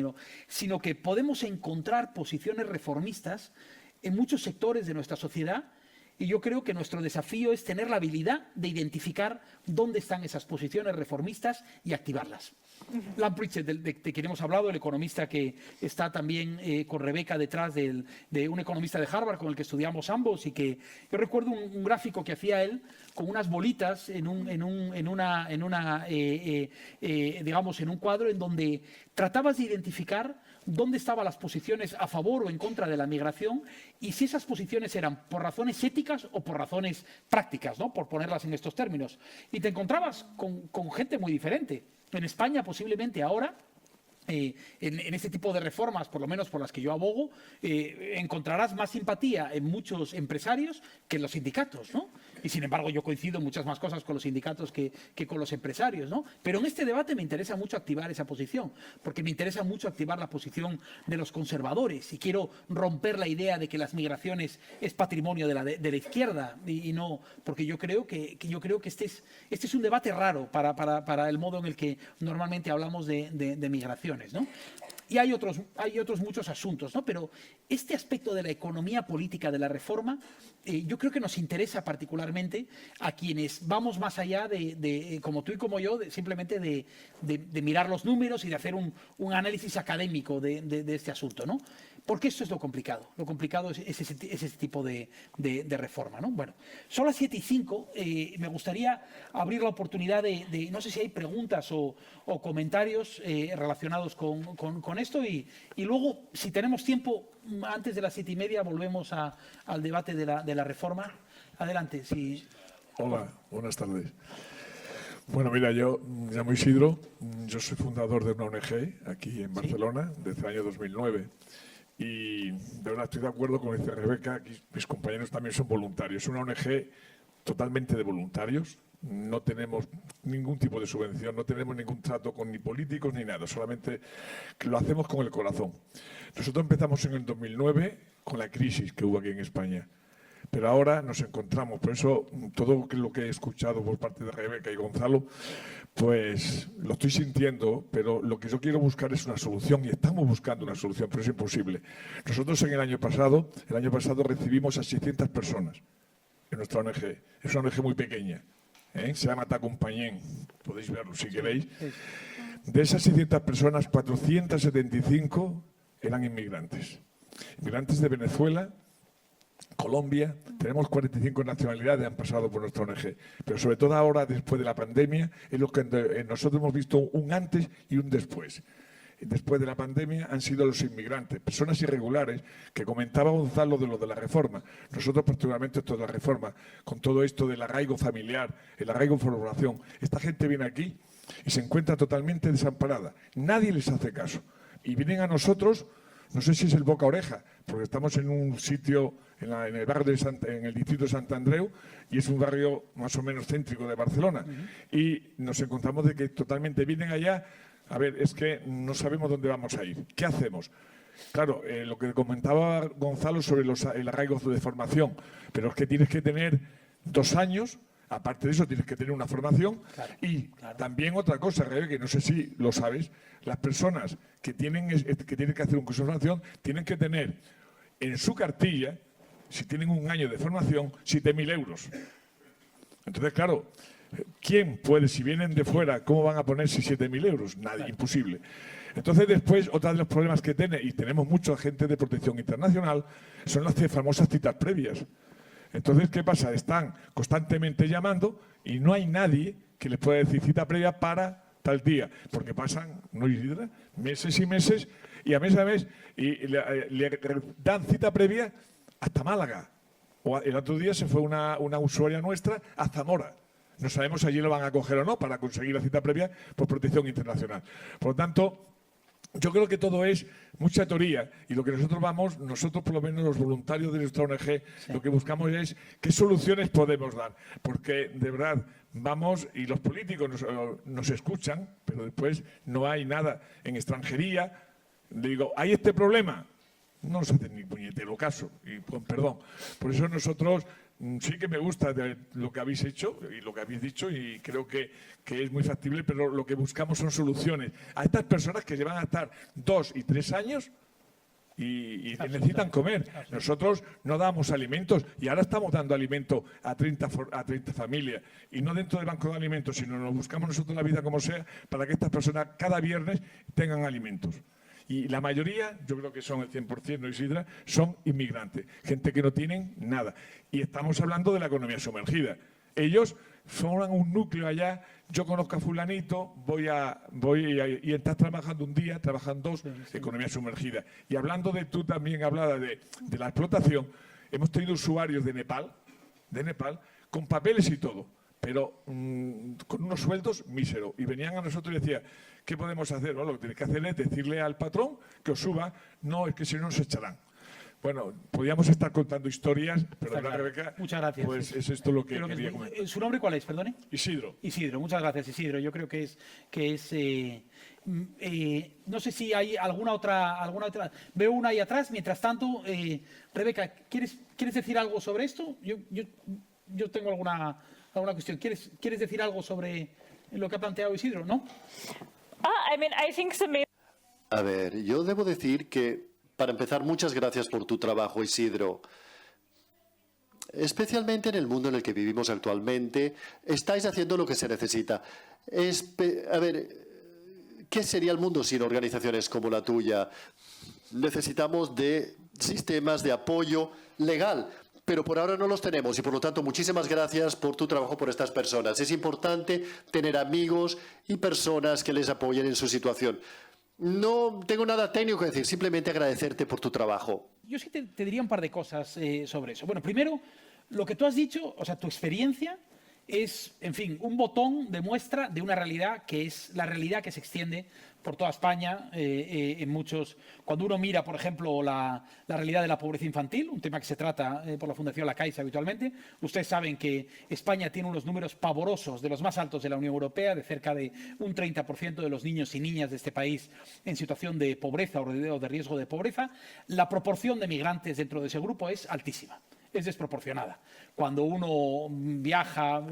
sino que podemos encontrar posiciones reformistas en muchos sectores de nuestra sociedad. Y yo creo que nuestro desafío es tener la habilidad de identificar dónde están esas posiciones reformistas y activarlas. Lamprecht, de quien hemos hablado, el economista que está también con Rebeca detrás de un economista de Harvard con el que estudiamos ambos y que yo recuerdo un gráfico que hacía él con unas bolitas en un cuadro en donde tratabas de identificar dónde estaban las posiciones a favor o en contra de la migración y si esas posiciones eran por razones éticas o por razones prácticas, ¿no? Por ponerlas en estos términos. Y te encontrabas con gente muy diferente. En España, posiblemente ahora, en este tipo de reformas, por lo menos por las que yo abogo, encontrarás más simpatía en muchos empresarios que en los sindicatos, ¿no? Y sin embargo yo coincido en muchas más cosas con los sindicatos que con los empresarios, ¿no? Pero en este debate me interesa mucho activar esa posición, porque me interesa mucho activar la posición de los conservadores y quiero romper la idea de que las migraciones es patrimonio de la izquierda y no, porque yo creo que este es un debate raro para el modo en el que normalmente hablamos de migración. ¿No? Y hay otros muchos asuntos, ¿no? Pero este aspecto de la economía política de la reforma, yo creo que nos interesa particularmente a quienes vamos más allá de como tú y como yo, simplemente de mirar los números y de hacer un análisis académico de este asunto, ¿no? Porque esto es lo complicado. Lo complicado es ese tipo de reforma, ¿no? Bueno, son las 7:05. Me gustaría abrir la oportunidad no sé si hay preguntas o comentarios relacionados con esto y luego, si tenemos tiempo, antes de las 7:30 volvemos al debate de la reforma. Adelante. Si... Hola, buenas tardes. Bueno, mira, yo me llamo Isidro, yo soy fundador de una ONG aquí en Barcelona desde el año 2009 y de verdad estoy de acuerdo con lo que dice Rebeca, aquí mis compañeros también son voluntarios, es una ONG totalmente de voluntarios, no tenemos ningún tipo de subvención, no tenemos ningún trato con ni políticos ni nada, solamente que lo hacemos con el corazón. Nosotros empezamos en el 2009 con la crisis que hubo aquí en España. Pero ahora nos encontramos, por eso todo lo que he escuchado por parte de Rebeca y Gonzalo, pues lo estoy sintiendo, pero lo que yo quiero buscar es una solución y estamos buscando una solución, pero es imposible. Nosotros el año pasado recibimos a 600 personas en nuestra ONG. Es una ONG muy pequeña, se llama T'Acompanyen, podéis verlo si queréis. De esas 600 personas, 475 eran inmigrantes. Inmigrantes de Venezuela, Colombia, tenemos 45 nacionalidades que han pasado por nuestra ONG, pero sobre todo ahora, después de la pandemia, es lo que nosotros hemos visto un antes y un después. Después de la pandemia han sido los inmigrantes, personas irregulares, que comentaba Gonzalo de lo de la reforma. Nosotros particularmente esto de la reforma, con todo esto del arraigo familiar, el arraigo por población, esta gente viene aquí y se encuentra totalmente desamparada. Nadie les hace caso. Y vienen a nosotros, no sé si es el boca a oreja, porque estamos en un sitio, en el barrio en el distrito de Sant Andreu, y es un barrio más o menos céntrico de Barcelona. Y nos encontramos de que totalmente vienen allá, a ver, es que no sabemos dónde vamos a ir. ¿Qué hacemos? Claro, lo que comentaba Gonzalo sobre el arraigo de formación, pero es que tienes que tener 2 años. Aparte de eso, tienes que tener una formación también otra cosa, Rebeca, que no sé si lo sabes, las personas que tienen que hacer un curso de formación tienen que tener en su cartilla, si tienen un año de formación, 7.000 euros. Entonces, claro, ¿quién puede, si vienen de fuera, cómo van a ponerse 7.000 euros? Nadie, imposible. Entonces, después, otro de los problemas que tiene, y tenemos mucha gente de protección internacional, son las famosas citas previas. Entonces, ¿qué pasa? Están constantemente llamando y no hay nadie que les pueda decir cita previa para tal día, porque pasan, no Isidra, meses y meses, y a mes y le dan cita previa hasta Málaga. O el otro día se fue una usuaria nuestra a Zamora. No sabemos si allí lo van a coger o no para conseguir la cita previa por protección internacional. Por lo tanto, yo creo que todo es mucha teoría y lo que nosotros por lo menos los voluntarios de nuestra ONG, lo que buscamos es qué soluciones podemos dar. Porque de verdad vamos y los políticos nos escuchan, pero después no hay nada. En extranjería, digo, ¿hay este problema? No nos hacen ni puñetero caso, y con perdón. Por eso nosotros sí que me gusta de lo que habéis hecho y lo que habéis dicho y creo que es muy factible, pero lo que buscamos son soluciones a estas personas que llevan a estar 2 y 3 años y necesitan comer. Nosotros no damos alimentos y ahora estamos dando alimento a 30 familias y no dentro del banco de alimentos, sino nos buscamos nosotros la vida como sea para que estas personas cada viernes tengan alimentos. Y la mayoría, yo creo que son el 100%, ¿no, Isidra?, son inmigrantes, gente que no tienen nada. Y estamos hablando de la economía sumergida. Ellos forman un núcleo allá, yo conozco a fulanito, y estás trabajando un día, trabajan 2, economía sumergida. Y hablando tú también hablabas de la explotación, hemos tenido usuarios de Nepal, con papeles y todo, pero con unos sueldos míseros. Y venían a nosotros y decían, ¿qué podemos hacer? Bueno, lo que tenéis que hacer es decirle al patrón que os suba, no, es que si no nos echarán. Bueno, podríamos estar contando historias, pero claro. Rebeca, muchas gracias. Pues es esto lo que quería comentar. ¿Su nombre cuál es, perdone? Isidro. Isidro, muchas gracias, Isidro. Yo creo que es no sé si hay alguna otra. Veo una ahí atrás. Mientras tanto, Rebeca, ¿quieres decir algo sobre esto? Yo tengo alguna cuestión. ¿Quieres decir algo sobre lo que ha planteado Isidro, no? I mean, I think the main A ver, yo debo decir que, para empezar, muchas gracias por tu trabajo, Isidro. Especialmente en el mundo en el que vivimos actualmente, estáis haciendo lo que se necesita. A ver, ¿qué sería el mundo sin organizaciones como la tuya? Necesitamos de sistemas de apoyo legal, pero por ahora no los tenemos y por lo tanto muchísimas gracias por tu trabajo por estas personas. Es importante tener amigos y personas que les apoyen en su situación. No tengo nada técnico que decir, simplemente agradecerte por tu trabajo. Yo sí te diría un par de cosas sobre eso. Bueno, primero, lo que tú has dicho, o sea, tu experiencia es, en fin, un botón de muestra de una realidad que es la realidad que se extiende por toda España en muchos. Cuando uno mira, por ejemplo, la realidad de la pobreza infantil, un tema que se trata por la Fundación La Caixa habitualmente, ustedes saben que España tiene unos números pavorosos, de los más altos de la Unión Europea, de cerca de un 30% de los niños y niñas de este país en situación de pobreza o de riesgo de pobreza. La proporción de migrantes dentro de ese grupo es altísima. Es desproporcionada. Cuando uno viaja,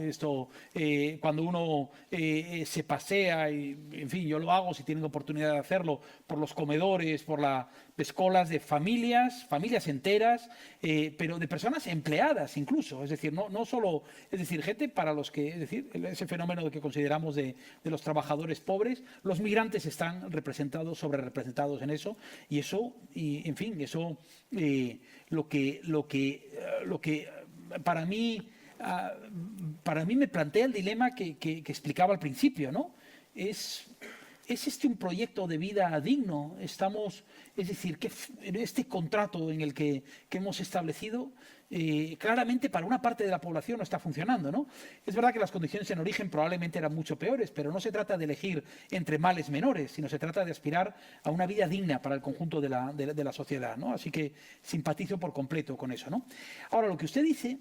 cuando uno se pasea, y, en fin, yo lo hago si tienen oportunidad de hacerlo, por los comedores, por las escuelas de familias enteras, pero de personas empleadas incluso. Es decir, no solo, es decir, gente para los que, es decir, ese fenómeno que consideramos de los trabajadores pobres, los migrantes están representados, sobrerepresentados en eso, y eso, y, en fin, eso, lo que para mí me plantea el dilema que explicaba al principio, ¿no? ¿Es este un proyecto de vida digno? Es decir, que este contrato en el que hemos establecido claramente para una parte de la población no está funcionando, ¿no? Es verdad que las condiciones en origen probablemente eran mucho peores, pero no se trata de elegir entre males menores, sino se trata de aspirar a una vida digna para el conjunto de la sociedad, ¿no? Así que simpatizo por completo con eso, ¿no? Ahora, lo que usted dice,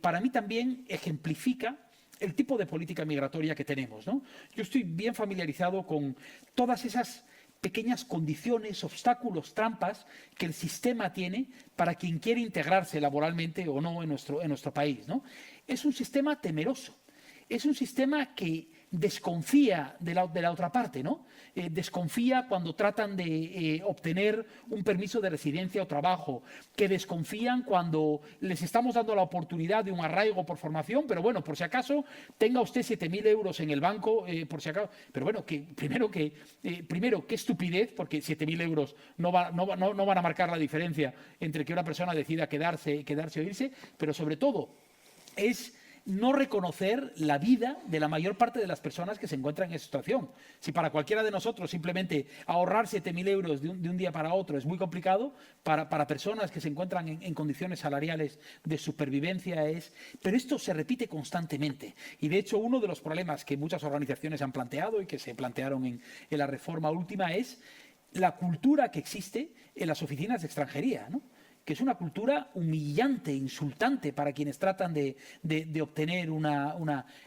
para mí también ejemplifica el tipo de política migratoria que tenemos, ¿no? Yo estoy bien familiarizado con todas esas pequeñas condiciones, obstáculos, trampas que el sistema tiene para quien quiere integrarse laboralmente o no en nuestro país, ¿no? Es un sistema temeroso, es un sistema que desconfía de la otra parte, ¿no? Desconfía cuando tratan de obtener un permiso de residencia o trabajo, que desconfían cuando les estamos dando la oportunidad de un arraigo por formación, pero bueno, por si acaso tenga usted 7.000 euros en el banco, por si acaso, pero bueno, primero, qué estupidez, porque 7.000 euros no van a marcar la diferencia entre que una persona decida quedarse o irse, pero sobre todo es no reconocer la vida de la mayor parte de las personas que se encuentran en esa situación. Si para cualquiera de nosotros simplemente ahorrar 7.000 euros de un día para otro es muy complicado, para personas que se encuentran en condiciones salariales de supervivencia Pero esto se repite constantemente. Y de hecho uno de los problemas que muchas organizaciones han planteado y que se plantearon en la reforma última es la cultura que existe en las oficinas de extranjería, ¿no? Que es una cultura humillante, insultante para quienes tratan de obtener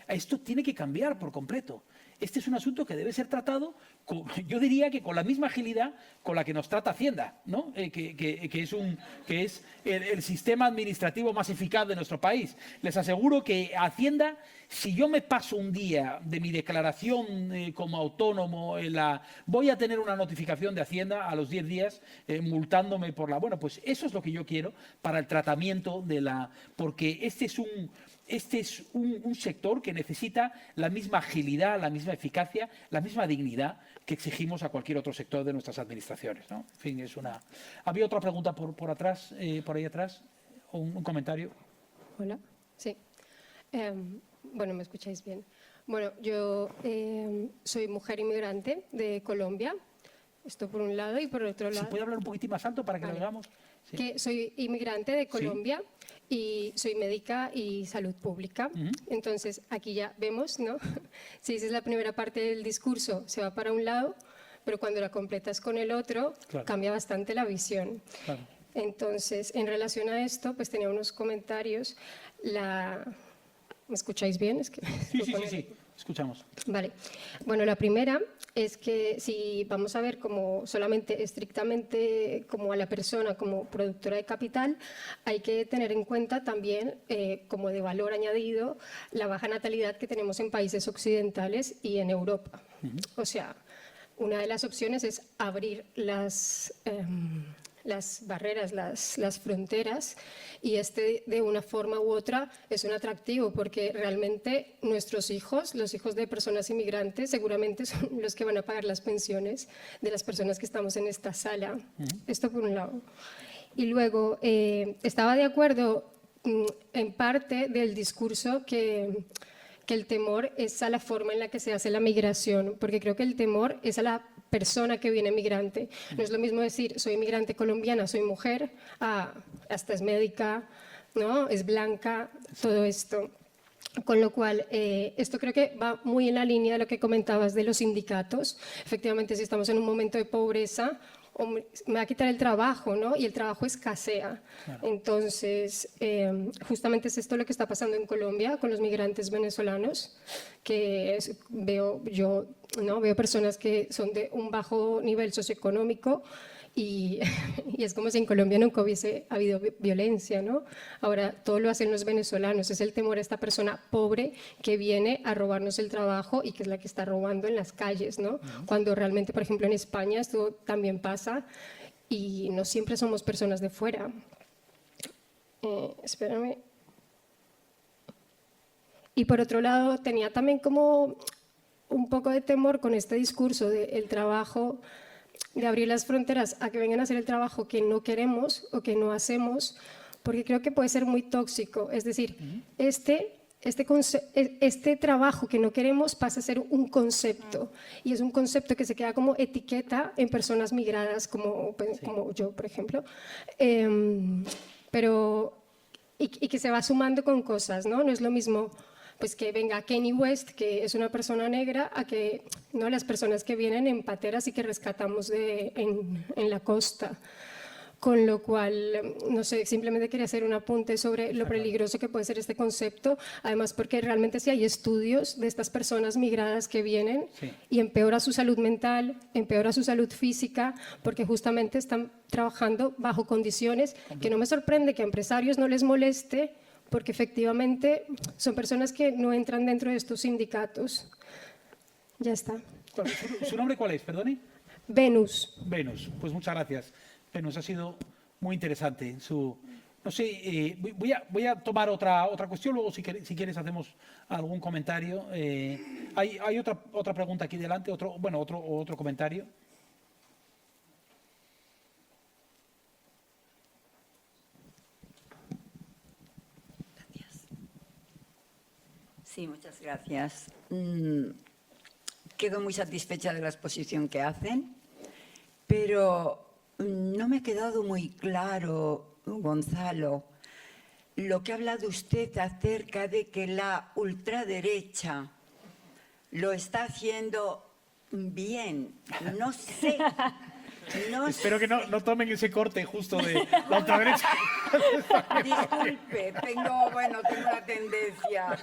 Esto tiene que cambiar por completo. Este es un asunto que debe ser tratado, yo diría que con la misma agilidad con la que nos trata Hacienda, ¿no? Que es el sistema administrativo más eficaz de nuestro país. Les aseguro que Hacienda, si yo me paso un día de mi declaración como autónomo, voy a tener una notificación de Hacienda a los 10 días multándome por Bueno, pues eso es lo que yo quiero para el tratamiento porque este es un sector que necesita la misma agilidad, la misma eficacia, la misma dignidad que exigimos a cualquier otro sector de nuestras administraciones, ¿no? En fin, ¿Había otra pregunta por atrás, por ahí atrás? ¿O un comentario? Hola, sí. Bueno, ¿me escucháis bien? Bueno, yo soy mujer inmigrante de Colombia. Esto por un lado y por otro lado... ¿Se puede hablar un poquitín más alto para que lo veamos? Sí. Que soy inmigrante de Colombia y soy médica y salud pública. Entonces, aquí ya vemos, ¿no? Si esa es la primera parte del discurso, se va para un lado, pero cuando la completas con el otro, cambia bastante la visión. Claro. Entonces, en relación a esto, pues tenía unos comentarios. ¿Me escucháis bien? Es que sí. Escuchamos. Vale. Bueno, la primera es que si vamos a ver como solamente estrictamente como a la persona como productora de capital, hay que tener en cuenta también como de valor añadido la baja natalidad que tenemos en países occidentales y en Europa. O sea, una de las opciones es abrir las barreras, las fronteras, y de una forma u otra es un atractivo porque realmente nuestros hijos, los hijos de personas inmigrantes, seguramente son los que van a pagar las pensiones de las personas que estamos en esta sala. Esto por un lado. Y luego estaba de acuerdo en parte del discurso que el temor es a la forma en la que se hace la migración, porque creo que el temor es a la persona que viene migrante. No es lo mismo decir, soy inmigrante colombiana, soy mujer, hasta es médica, ¿no? Es blanca, todo esto. Con lo cual, esto creo que va muy en la línea de lo que comentabas de los sindicatos. Efectivamente, si estamos en un momento de pobreza, me va a quitar el trabajo, ¿no? Y el trabajo escasea. Claro. Entonces, justamente es esto lo que está pasando en Colombia con los migrantes venezolanos, que veo personas que son de un bajo nivel socioeconómico y es como si en Colombia nunca hubiese habido violencia, ¿no? Ahora todo lo hacen los venezolanos, es el temor a esta persona pobre que viene a robarnos el trabajo y que es la que está robando en las calles, ¿no? Cuando realmente, por ejemplo, en España esto también pasa y no siempre somos personas de fuera. Espérame. Y por otro lado, tenía también como un poco de temor con este discurso del trabajo, de abrir las fronteras a que vengan a hacer el trabajo que no queremos o que no hacemos, porque creo que puede ser muy tóxico. Es decir, este trabajo que no queremos pasa a ser un concepto, y es un concepto que se queda como etiqueta en personas migradas como yo, por ejemplo, y que se va sumando con cosas, ¿no? No es lo mismo pues que venga Kanye West, que es una persona negra, a que no las personas que vienen en pateras y que rescatamos en la costa. Con lo cual, no sé, simplemente quería hacer un apunte sobre lo peligroso que puede ser este concepto, además porque realmente sí hay estudios de estas personas migradas que vienen y empeora su salud mental, empeora su salud física, porque justamente están trabajando bajo condiciones que no me sorprende que a empresarios no les moleste, porque efectivamente son personas que no entran dentro de estos sindicatos. Ya está. ¿Su nombre cuál es, perdone? Venus. Venus, pues muchas gracias. Venus, ha sido muy interesante. No sé, voy a tomar otra cuestión, luego si quieres hacemos algún comentario. Hay otra pregunta aquí delante, otro comentario. Sí, muchas gracias. Quedo muy satisfecha de la exposición que hacen, pero no me ha quedado muy claro, Gonzalo, lo que ha hablado usted acerca de que la ultraderecha lo está haciendo bien. No sé. Espero que no tomen ese corte justo de la ultraderecha. Disculpe, tengo la tendencia,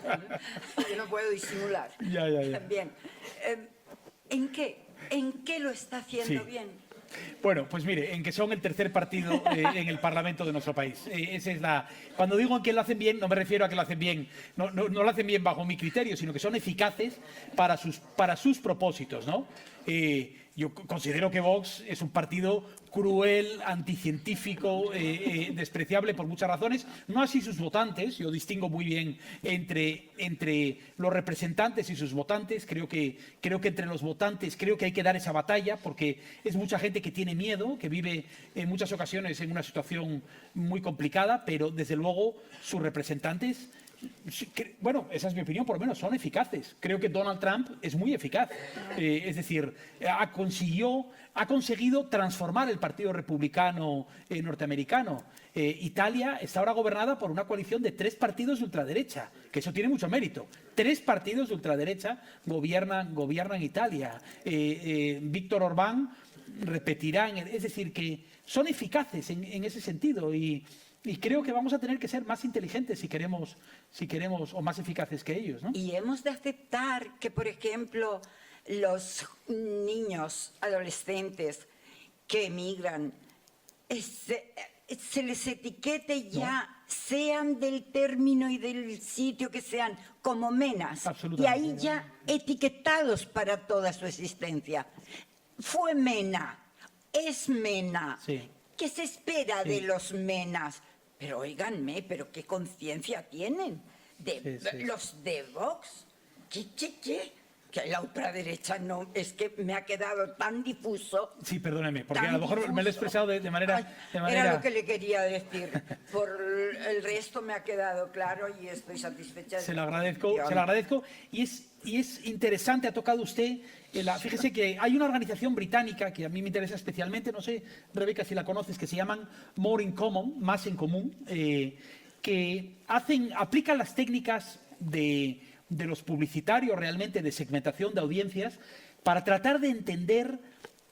yo no puedo disimular. Ya. Bien, ¿en qué lo está haciendo bien? Bueno, pues mire, en que son el tercer partido en el Parlamento de nuestro país. Cuando digo en que lo hacen bien, no me refiero a que lo hacen bien, no lo hacen bien bajo mi criterio, sino que son eficaces para sus propósitos, ¿no? Yo considero que Vox es un partido cruel, anticientífico, despreciable por muchas razones. No así sus votantes. Yo distingo muy bien entre los representantes y sus votantes. Creo que entre los votantes creo que hay que dar esa batalla porque es mucha gente que tiene miedo, que vive en muchas ocasiones en una situación muy complicada, pero desde luego sus representantes, bueno, esa es mi opinión, por lo menos son eficaces. Creo que Donald Trump es muy eficaz. Es decir, ha conseguido transformar el Partido Republicano norteamericano. Italia está ahora gobernada por una coalición de 3 partidos de ultraderecha, que eso tiene mucho mérito. 3 partidos de ultraderecha gobiernan Italia. Víctor Orbán repetirá. Es decir, que son eficaces en ese sentido y creo que vamos a tener que ser más inteligentes si queremos o más eficaces que ellos, ¿no? Y hemos de aceptar que, por ejemplo, los niños, adolescentes que emigran, se les etiquete ya, sean del término y del sitio que sean, como menas. Y ahí ya etiquetados para toda su existencia. fue MENA, es MENA. Sí. ¿Qué se espera de los MENAs? Pero óiganme, ¿pero qué conciencia tienen? Los de Vox. ¿Qué? Que la ultraderecha no, es que me ha quedado tan difuso. Sí, perdóneme, porque a lo mejor me lo he expresado de manera... Era lo que le quería decir. Por el resto me ha quedado claro y estoy satisfecha. Se lo agradezco. Y es interesante, ha tocado usted, fíjese que hay una organización británica que a mí me interesa especialmente, no sé, Rebeca, si la conoces, que se llaman More in Common, más en común, que aplican las técnicas de los publicitarios realmente, de segmentación de audiencias, para tratar de entender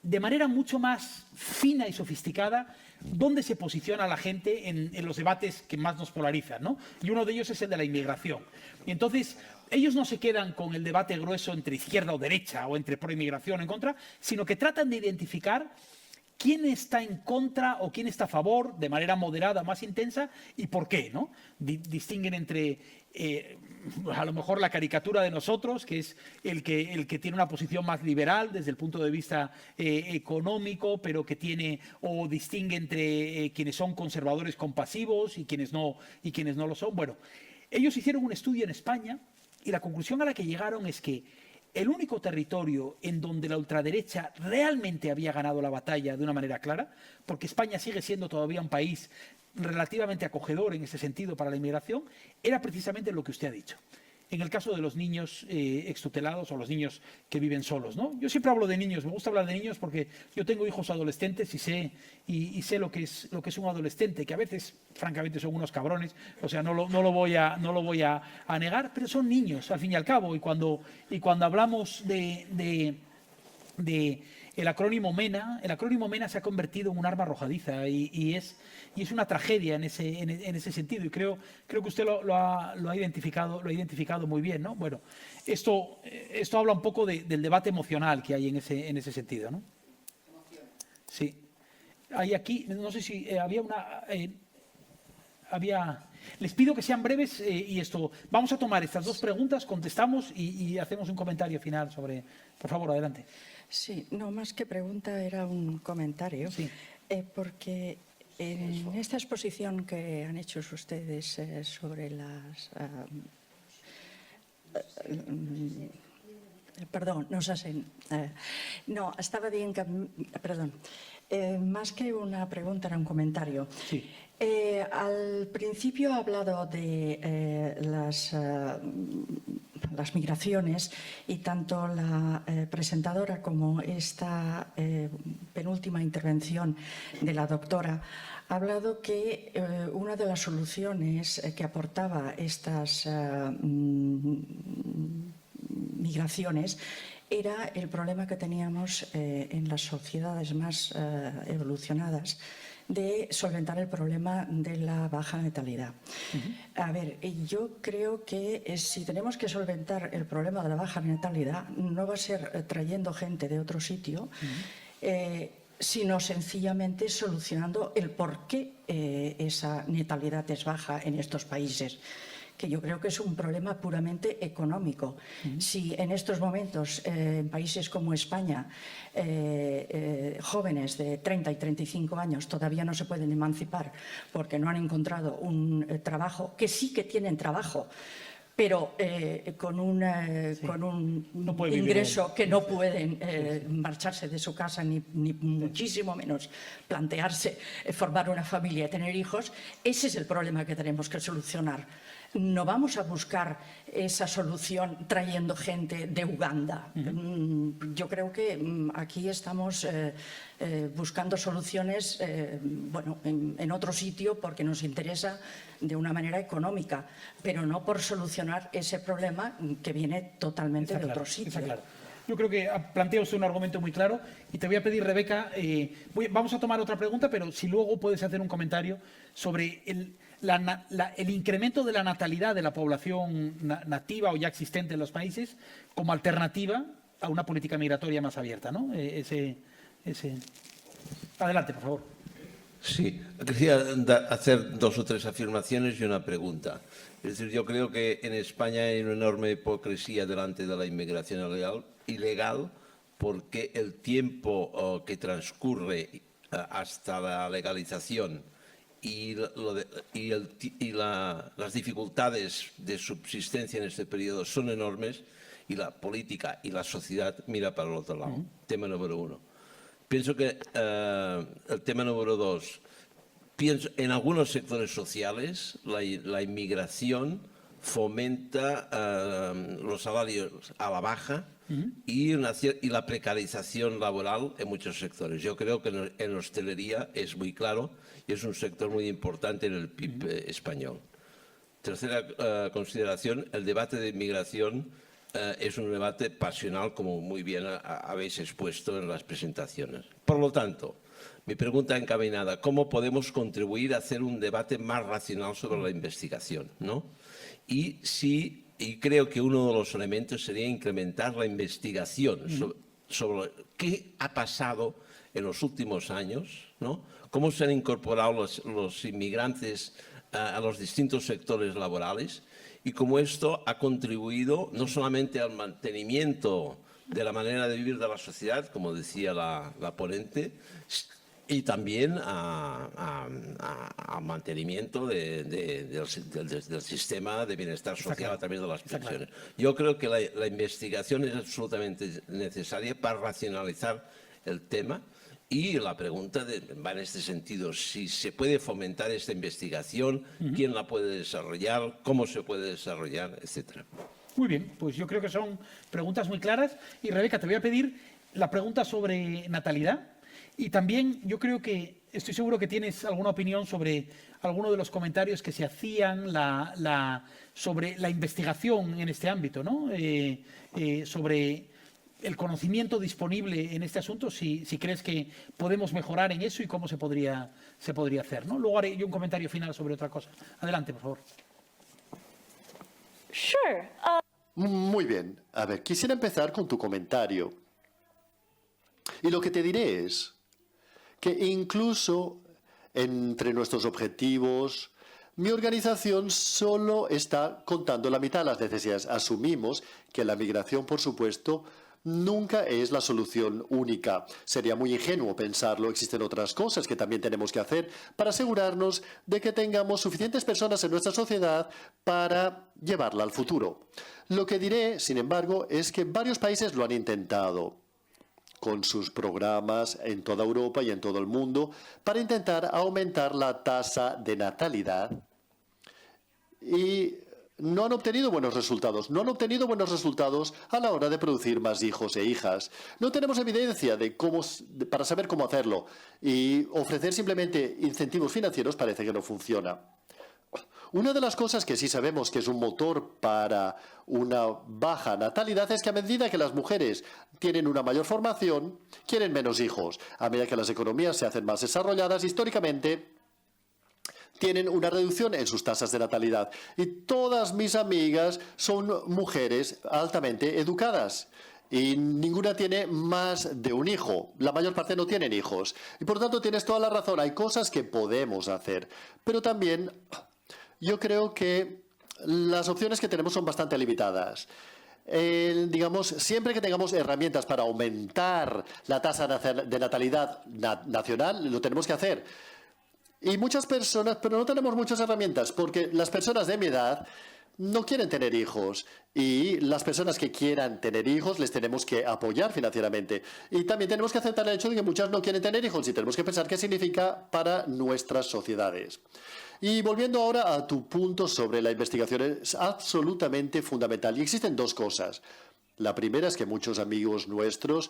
de manera mucho más fina y sofisticada dónde se posiciona la gente en los debates que más nos polarizan, ¿no? Y uno de ellos es el de la inmigración. Y entonces, ellos no se quedan con el debate grueso entre izquierda o derecha, o entre pro-inmigración o en contra, sino que tratan de identificar quién está en contra o quién está a favor de manera moderada, más intensa, y por qué, ¿no? Distinguen entre, a lo mejor, la caricatura de nosotros, que es el que tiene una posición más liberal desde el punto de vista económico, pero que tiene, o distingue entre quienes son conservadores compasivos y quienes no lo son. Bueno, ellos hicieron un estudio en España y la conclusión a la que llegaron es que el único territorio en donde la ultraderecha realmente había ganado la batalla de una manera clara, porque España sigue siendo todavía un país relativamente acogedor en ese sentido para la inmigración, era precisamente lo que usted ha dicho. En el caso de los niños extutelados o los niños que viven solos, ¿no? Yo siempre hablo de niños, me gusta hablar de niños porque yo tengo hijos adolescentes y sé lo que es un adolescente, que a veces, francamente, son unos cabrones, o sea, no lo voy a negar, pero son niños, al fin y al cabo, y cuando hablamos de el acrónimo MENA se ha convertido en un arma arrojadiza y es una tragedia en ese sentido, y creo que usted lo ha identificado muy bien, ¿no? Bueno, esto habla un poco del debate emocional que hay en ese sentido, ¿no? Sí. Hay aquí, no sé si les pido que sean breves y vamos a tomar estas dos preguntas, contestamos y hacemos un comentario final sobre... Por favor, adelante. Sí, no más que pregunta, era un comentario, Sí. Porque en esta exposición que han hecho ustedes sobre las... perdón, nos hacen... no, estaba bien que... Perdón. Más que una pregunta, era un comentario. Sí. Al principio ha hablado de las migraciones y tanto la presentadora como esta penúltima intervención de la doctora ha hablado que una de las soluciones que aportaba estas migraciones era el problema que teníamos en las sociedades más evolucionadas de solventar el problema de la baja natalidad. A ver, yo creo que si tenemos que solventar el problema de la baja natalidad, no va a ser trayendo gente de otro sitio, sino sencillamente solucionando el por qué esa natalidad es baja en estos países, que yo creo que es un problema puramente económico. Si en estos momentos, en países como España, jóvenes de 30 y 35 años todavía no se pueden emancipar porque no han encontrado un trabajo, que sí que tienen trabajo, pero con un ingreso que no pueden marcharse de su casa ni muchísimo menos plantearse formar una familia y tener hijos, ese es el problema que tenemos que solucionar. No vamos a buscar esa solución trayendo gente de Uganda. Yo creo que aquí estamos buscando soluciones en otro sitio porque nos interesa de una manera económica, pero no por solucionar ese problema que viene totalmente de otro sitio. Está claro. Yo creo que plantea usted un argumento muy claro y te voy a pedir, Rebeca, vamos a tomar otra pregunta, pero si luego puedes hacer un comentario sobre el incremento de la natalidad de la población nativa o ya existente en los países como alternativa a una política migratoria más abierta, ¿no? Adelante, por favor. Sí, quería hacer dos o tres afirmaciones y una pregunta. Es decir, yo creo que en España hay una enorme hipocresía delante de la inmigración ilegal, porque el tiempo que transcurre hasta la legalización y las dificultades de subsistencia en este periodo son enormes y la política y la sociedad mira para el otro lado. Tema número uno. Pienso que el tema número dos, en algunos sectores sociales la inmigración fomenta los salarios a la baja y la precarización laboral en muchos sectores. Yo creo que en hostelería es muy claro y es un sector muy importante en el PIB español. Tercera consideración, el debate de inmigración es un debate pasional, como muy bien habéis expuesto en las presentaciones. Por lo tanto, mi pregunta encaminada, ¿cómo podemos contribuir a hacer un debate más racional sobre la investigación, ¿no? Y creo que uno de los elementos sería incrementar la investigación sobre qué ha pasado en los últimos años, ¿no? Cómo se han incorporado los inmigrantes a los distintos sectores laborales y cómo esto ha contribuido no solamente al mantenimiento de la manera de vivir de la sociedad, como decía la ponente, y también al mantenimiento del sistema de bienestar social a través de las pensiones. Yo creo que la investigación es absolutamente necesaria para racionalizar el tema y la pregunta va en este sentido, si se puede fomentar esta investigación, quién la puede desarrollar, cómo se puede desarrollar, etcétera. Muy bien, pues yo creo que son preguntas muy claras. Y Rebeca, te voy a pedir la pregunta sobre natalidad. Y también yo creo que, estoy seguro que tienes alguna opinión sobre alguno de los comentarios que se hacían sobre la investigación en este ámbito, ¿no? Sobre el conocimiento disponible en este asunto, si crees que podemos mejorar en eso y cómo se podría hacer, ¿no? Luego haré yo un comentario final sobre otra cosa. Adelante, por favor. Sure. Muy bien. A ver, quisiera empezar con tu comentario. Y lo que te diré es que incluso entre nuestros objetivos, mi organización solo está contando la mitad de las necesidades. Asumimos que la migración, por supuesto, nunca es la solución única. Sería muy ingenuo pensarlo. Existen otras cosas que también tenemos que hacer para asegurarnos de que tengamos suficientes personas en nuestra sociedad para llevarla al futuro. Lo que diré, sin embargo, es que varios países lo han intentado con sus programas en toda Europa y en todo el mundo para intentar aumentar la tasa de natalidad y no han obtenido buenos resultados. No han obtenido buenos resultados a la hora de producir más hijos e hijas. No tenemos evidencia para saber cómo hacerlo y ofrecer simplemente incentivos financieros parece que no funciona. Una de las cosas que sí sabemos que es un motor para una baja natalidad es que a medida que las mujeres tienen una mayor formación, quieren menos hijos. A medida que las economías se hacen más desarrolladas, históricamente tienen una reducción en sus tasas de natalidad. Y todas mis amigas son mujeres altamente educadas. Y ninguna tiene más de un hijo. La mayor parte no tienen hijos. Y por lo tanto tienes toda la razón. Hay cosas que podemos hacer. Pero también yo creo que las opciones que tenemos son bastante limitadas. Digamos, siempre que tengamos herramientas para aumentar la tasa de natalidad nacional, lo tenemos que hacer. Y muchas personas, pero no tenemos muchas herramientas, porque las personas de mi edad no quieren tener hijos. Y las personas que quieran tener hijos les tenemos que apoyar financieramente. Y también tenemos que aceptar el hecho de que muchas no quieren tener hijos y tenemos que pensar qué significa para nuestras sociedades. Y volviendo ahora a tu punto sobre la investigación, es absolutamente fundamental. Y existen dos cosas. La primera es que muchos amigos nuestros,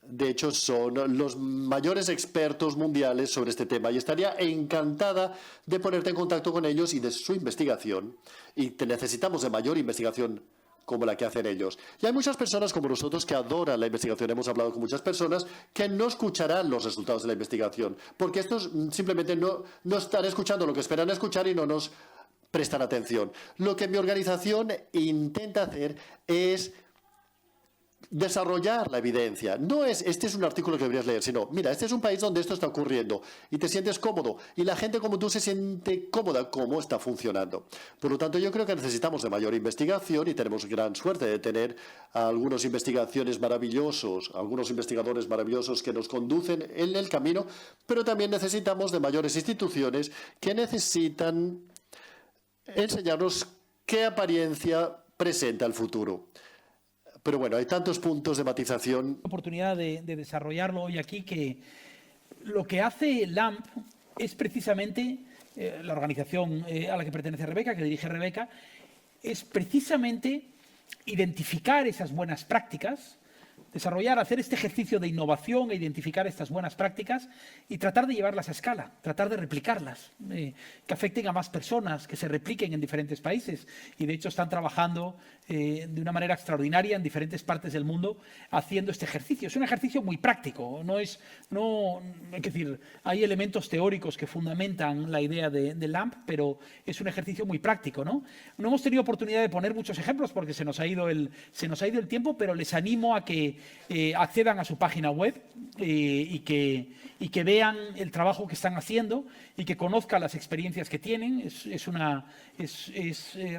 de hecho, son los mayores expertos mundiales sobre este tema y estaría encantada de ponerte en contacto con ellos y de su investigación. Y necesitamos de mayor investigación como la que hacen ellos. Y hay muchas personas como nosotros que adoran la investigación. Hemos hablado con muchas personas que no escucharán los resultados de la investigación, porque estos simplemente no están escuchando lo que esperan escuchar y no nos prestan atención. Lo que mi organización intenta hacer es desarrollar la evidencia. No es, este es un artículo que deberías leer, sino, mira, este es un país donde esto está ocurriendo y te sientes cómodo y la gente como tú se siente cómoda cómo está funcionando. Por lo tanto, yo creo que necesitamos de mayor investigación y tenemos gran suerte de tener algunos investigadores maravillosos que nos conducen en el camino, pero también necesitamos de mayores instituciones que necesitan enseñarnos qué apariencia presenta el futuro. Pero bueno, hay tantos puntos de matización. Oportunidad de desarrollarlo hoy aquí, que lo que hace LAMP es precisamente, la organización a la que pertenece Rebeca, que dirige Rebeca, es precisamente identificar esas buenas prácticas, hacer este ejercicio de innovación e identificar estas buenas prácticas y tratar de llevarlas a escala, tratar de replicarlas, que afecten a más personas, que se repliquen en diferentes países. Y de hecho están trabajando de una manera extraordinaria en diferentes partes del mundo haciendo este ejercicio. Es un ejercicio muy práctico, es decir, hay elementos teóricos que fundamentan la idea de LAMP, pero es un ejercicio muy práctico, ¿no? No hemos tenido oportunidad de poner muchos ejemplos porque se nos ha ido el tiempo, pero les animo a que accedan a su página web y que vean el trabajo que están haciendo y que conozcan las experiencias que tienen.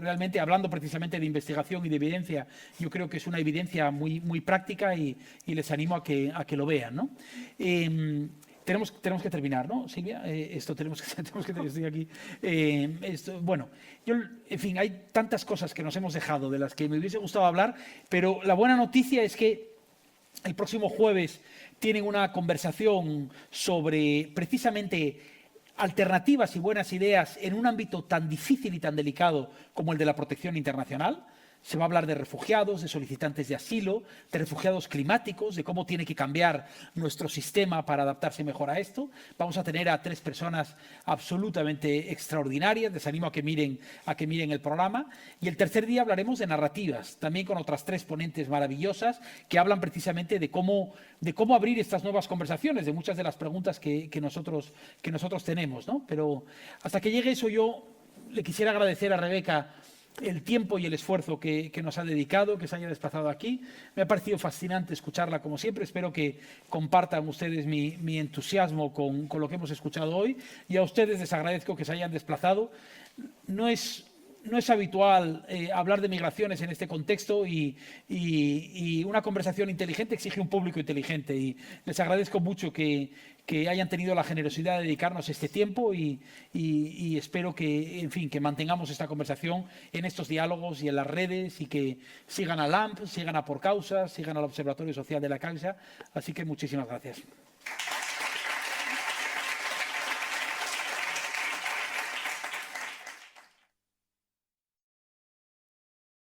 Realmente, hablando precisamente de investigación y de evidencia, yo creo que es una evidencia muy, muy práctica y les animo a que lo vean, ¿no? Tenemos que terminar, ¿no, Silvia? Tenemos que estoy aquí. Bueno, en fin, hay tantas cosas que nos hemos dejado de las que me hubiese gustado hablar, pero la buena noticia es que el próximo jueves tienen una conversación sobre precisamente alternativas y buenas ideas en un ámbito tan difícil y tan delicado como el de la protección internacional. Se va a hablar de refugiados, de solicitantes de asilo, de refugiados climáticos, de cómo tiene que cambiar nuestro sistema para adaptarse mejor a esto. Vamos a tener a 3 personas absolutamente extraordinarias. Les animo a que miren el programa. Y el tercer día hablaremos de narrativas, también con otras 3 ponentes maravillosas que hablan precisamente de cómo abrir estas nuevas conversaciones, de muchas de las preguntas que nosotros tenemos, ¿no? Pero hasta que llegue eso, yo le quisiera agradecer a Rebeca el tiempo y el esfuerzo que nos ha dedicado, que se haya desplazado aquí. Me ha parecido fascinante escucharla como siempre. Espero que compartan ustedes mi entusiasmo con lo que hemos escuchado hoy. Y a ustedes les agradezco que se hayan desplazado. No es habitual hablar de migraciones en este contexto y una conversación inteligente exige un público inteligente. Y les agradezco mucho que hayan tenido la generosidad de dedicarnos este tiempo y espero que mantengamos esta conversación en estos diálogos y en las redes y que sigan a LAMP, sigan a Por Causas, sigan al Observatorio Social de la Causa. Así que muchísimas gracias.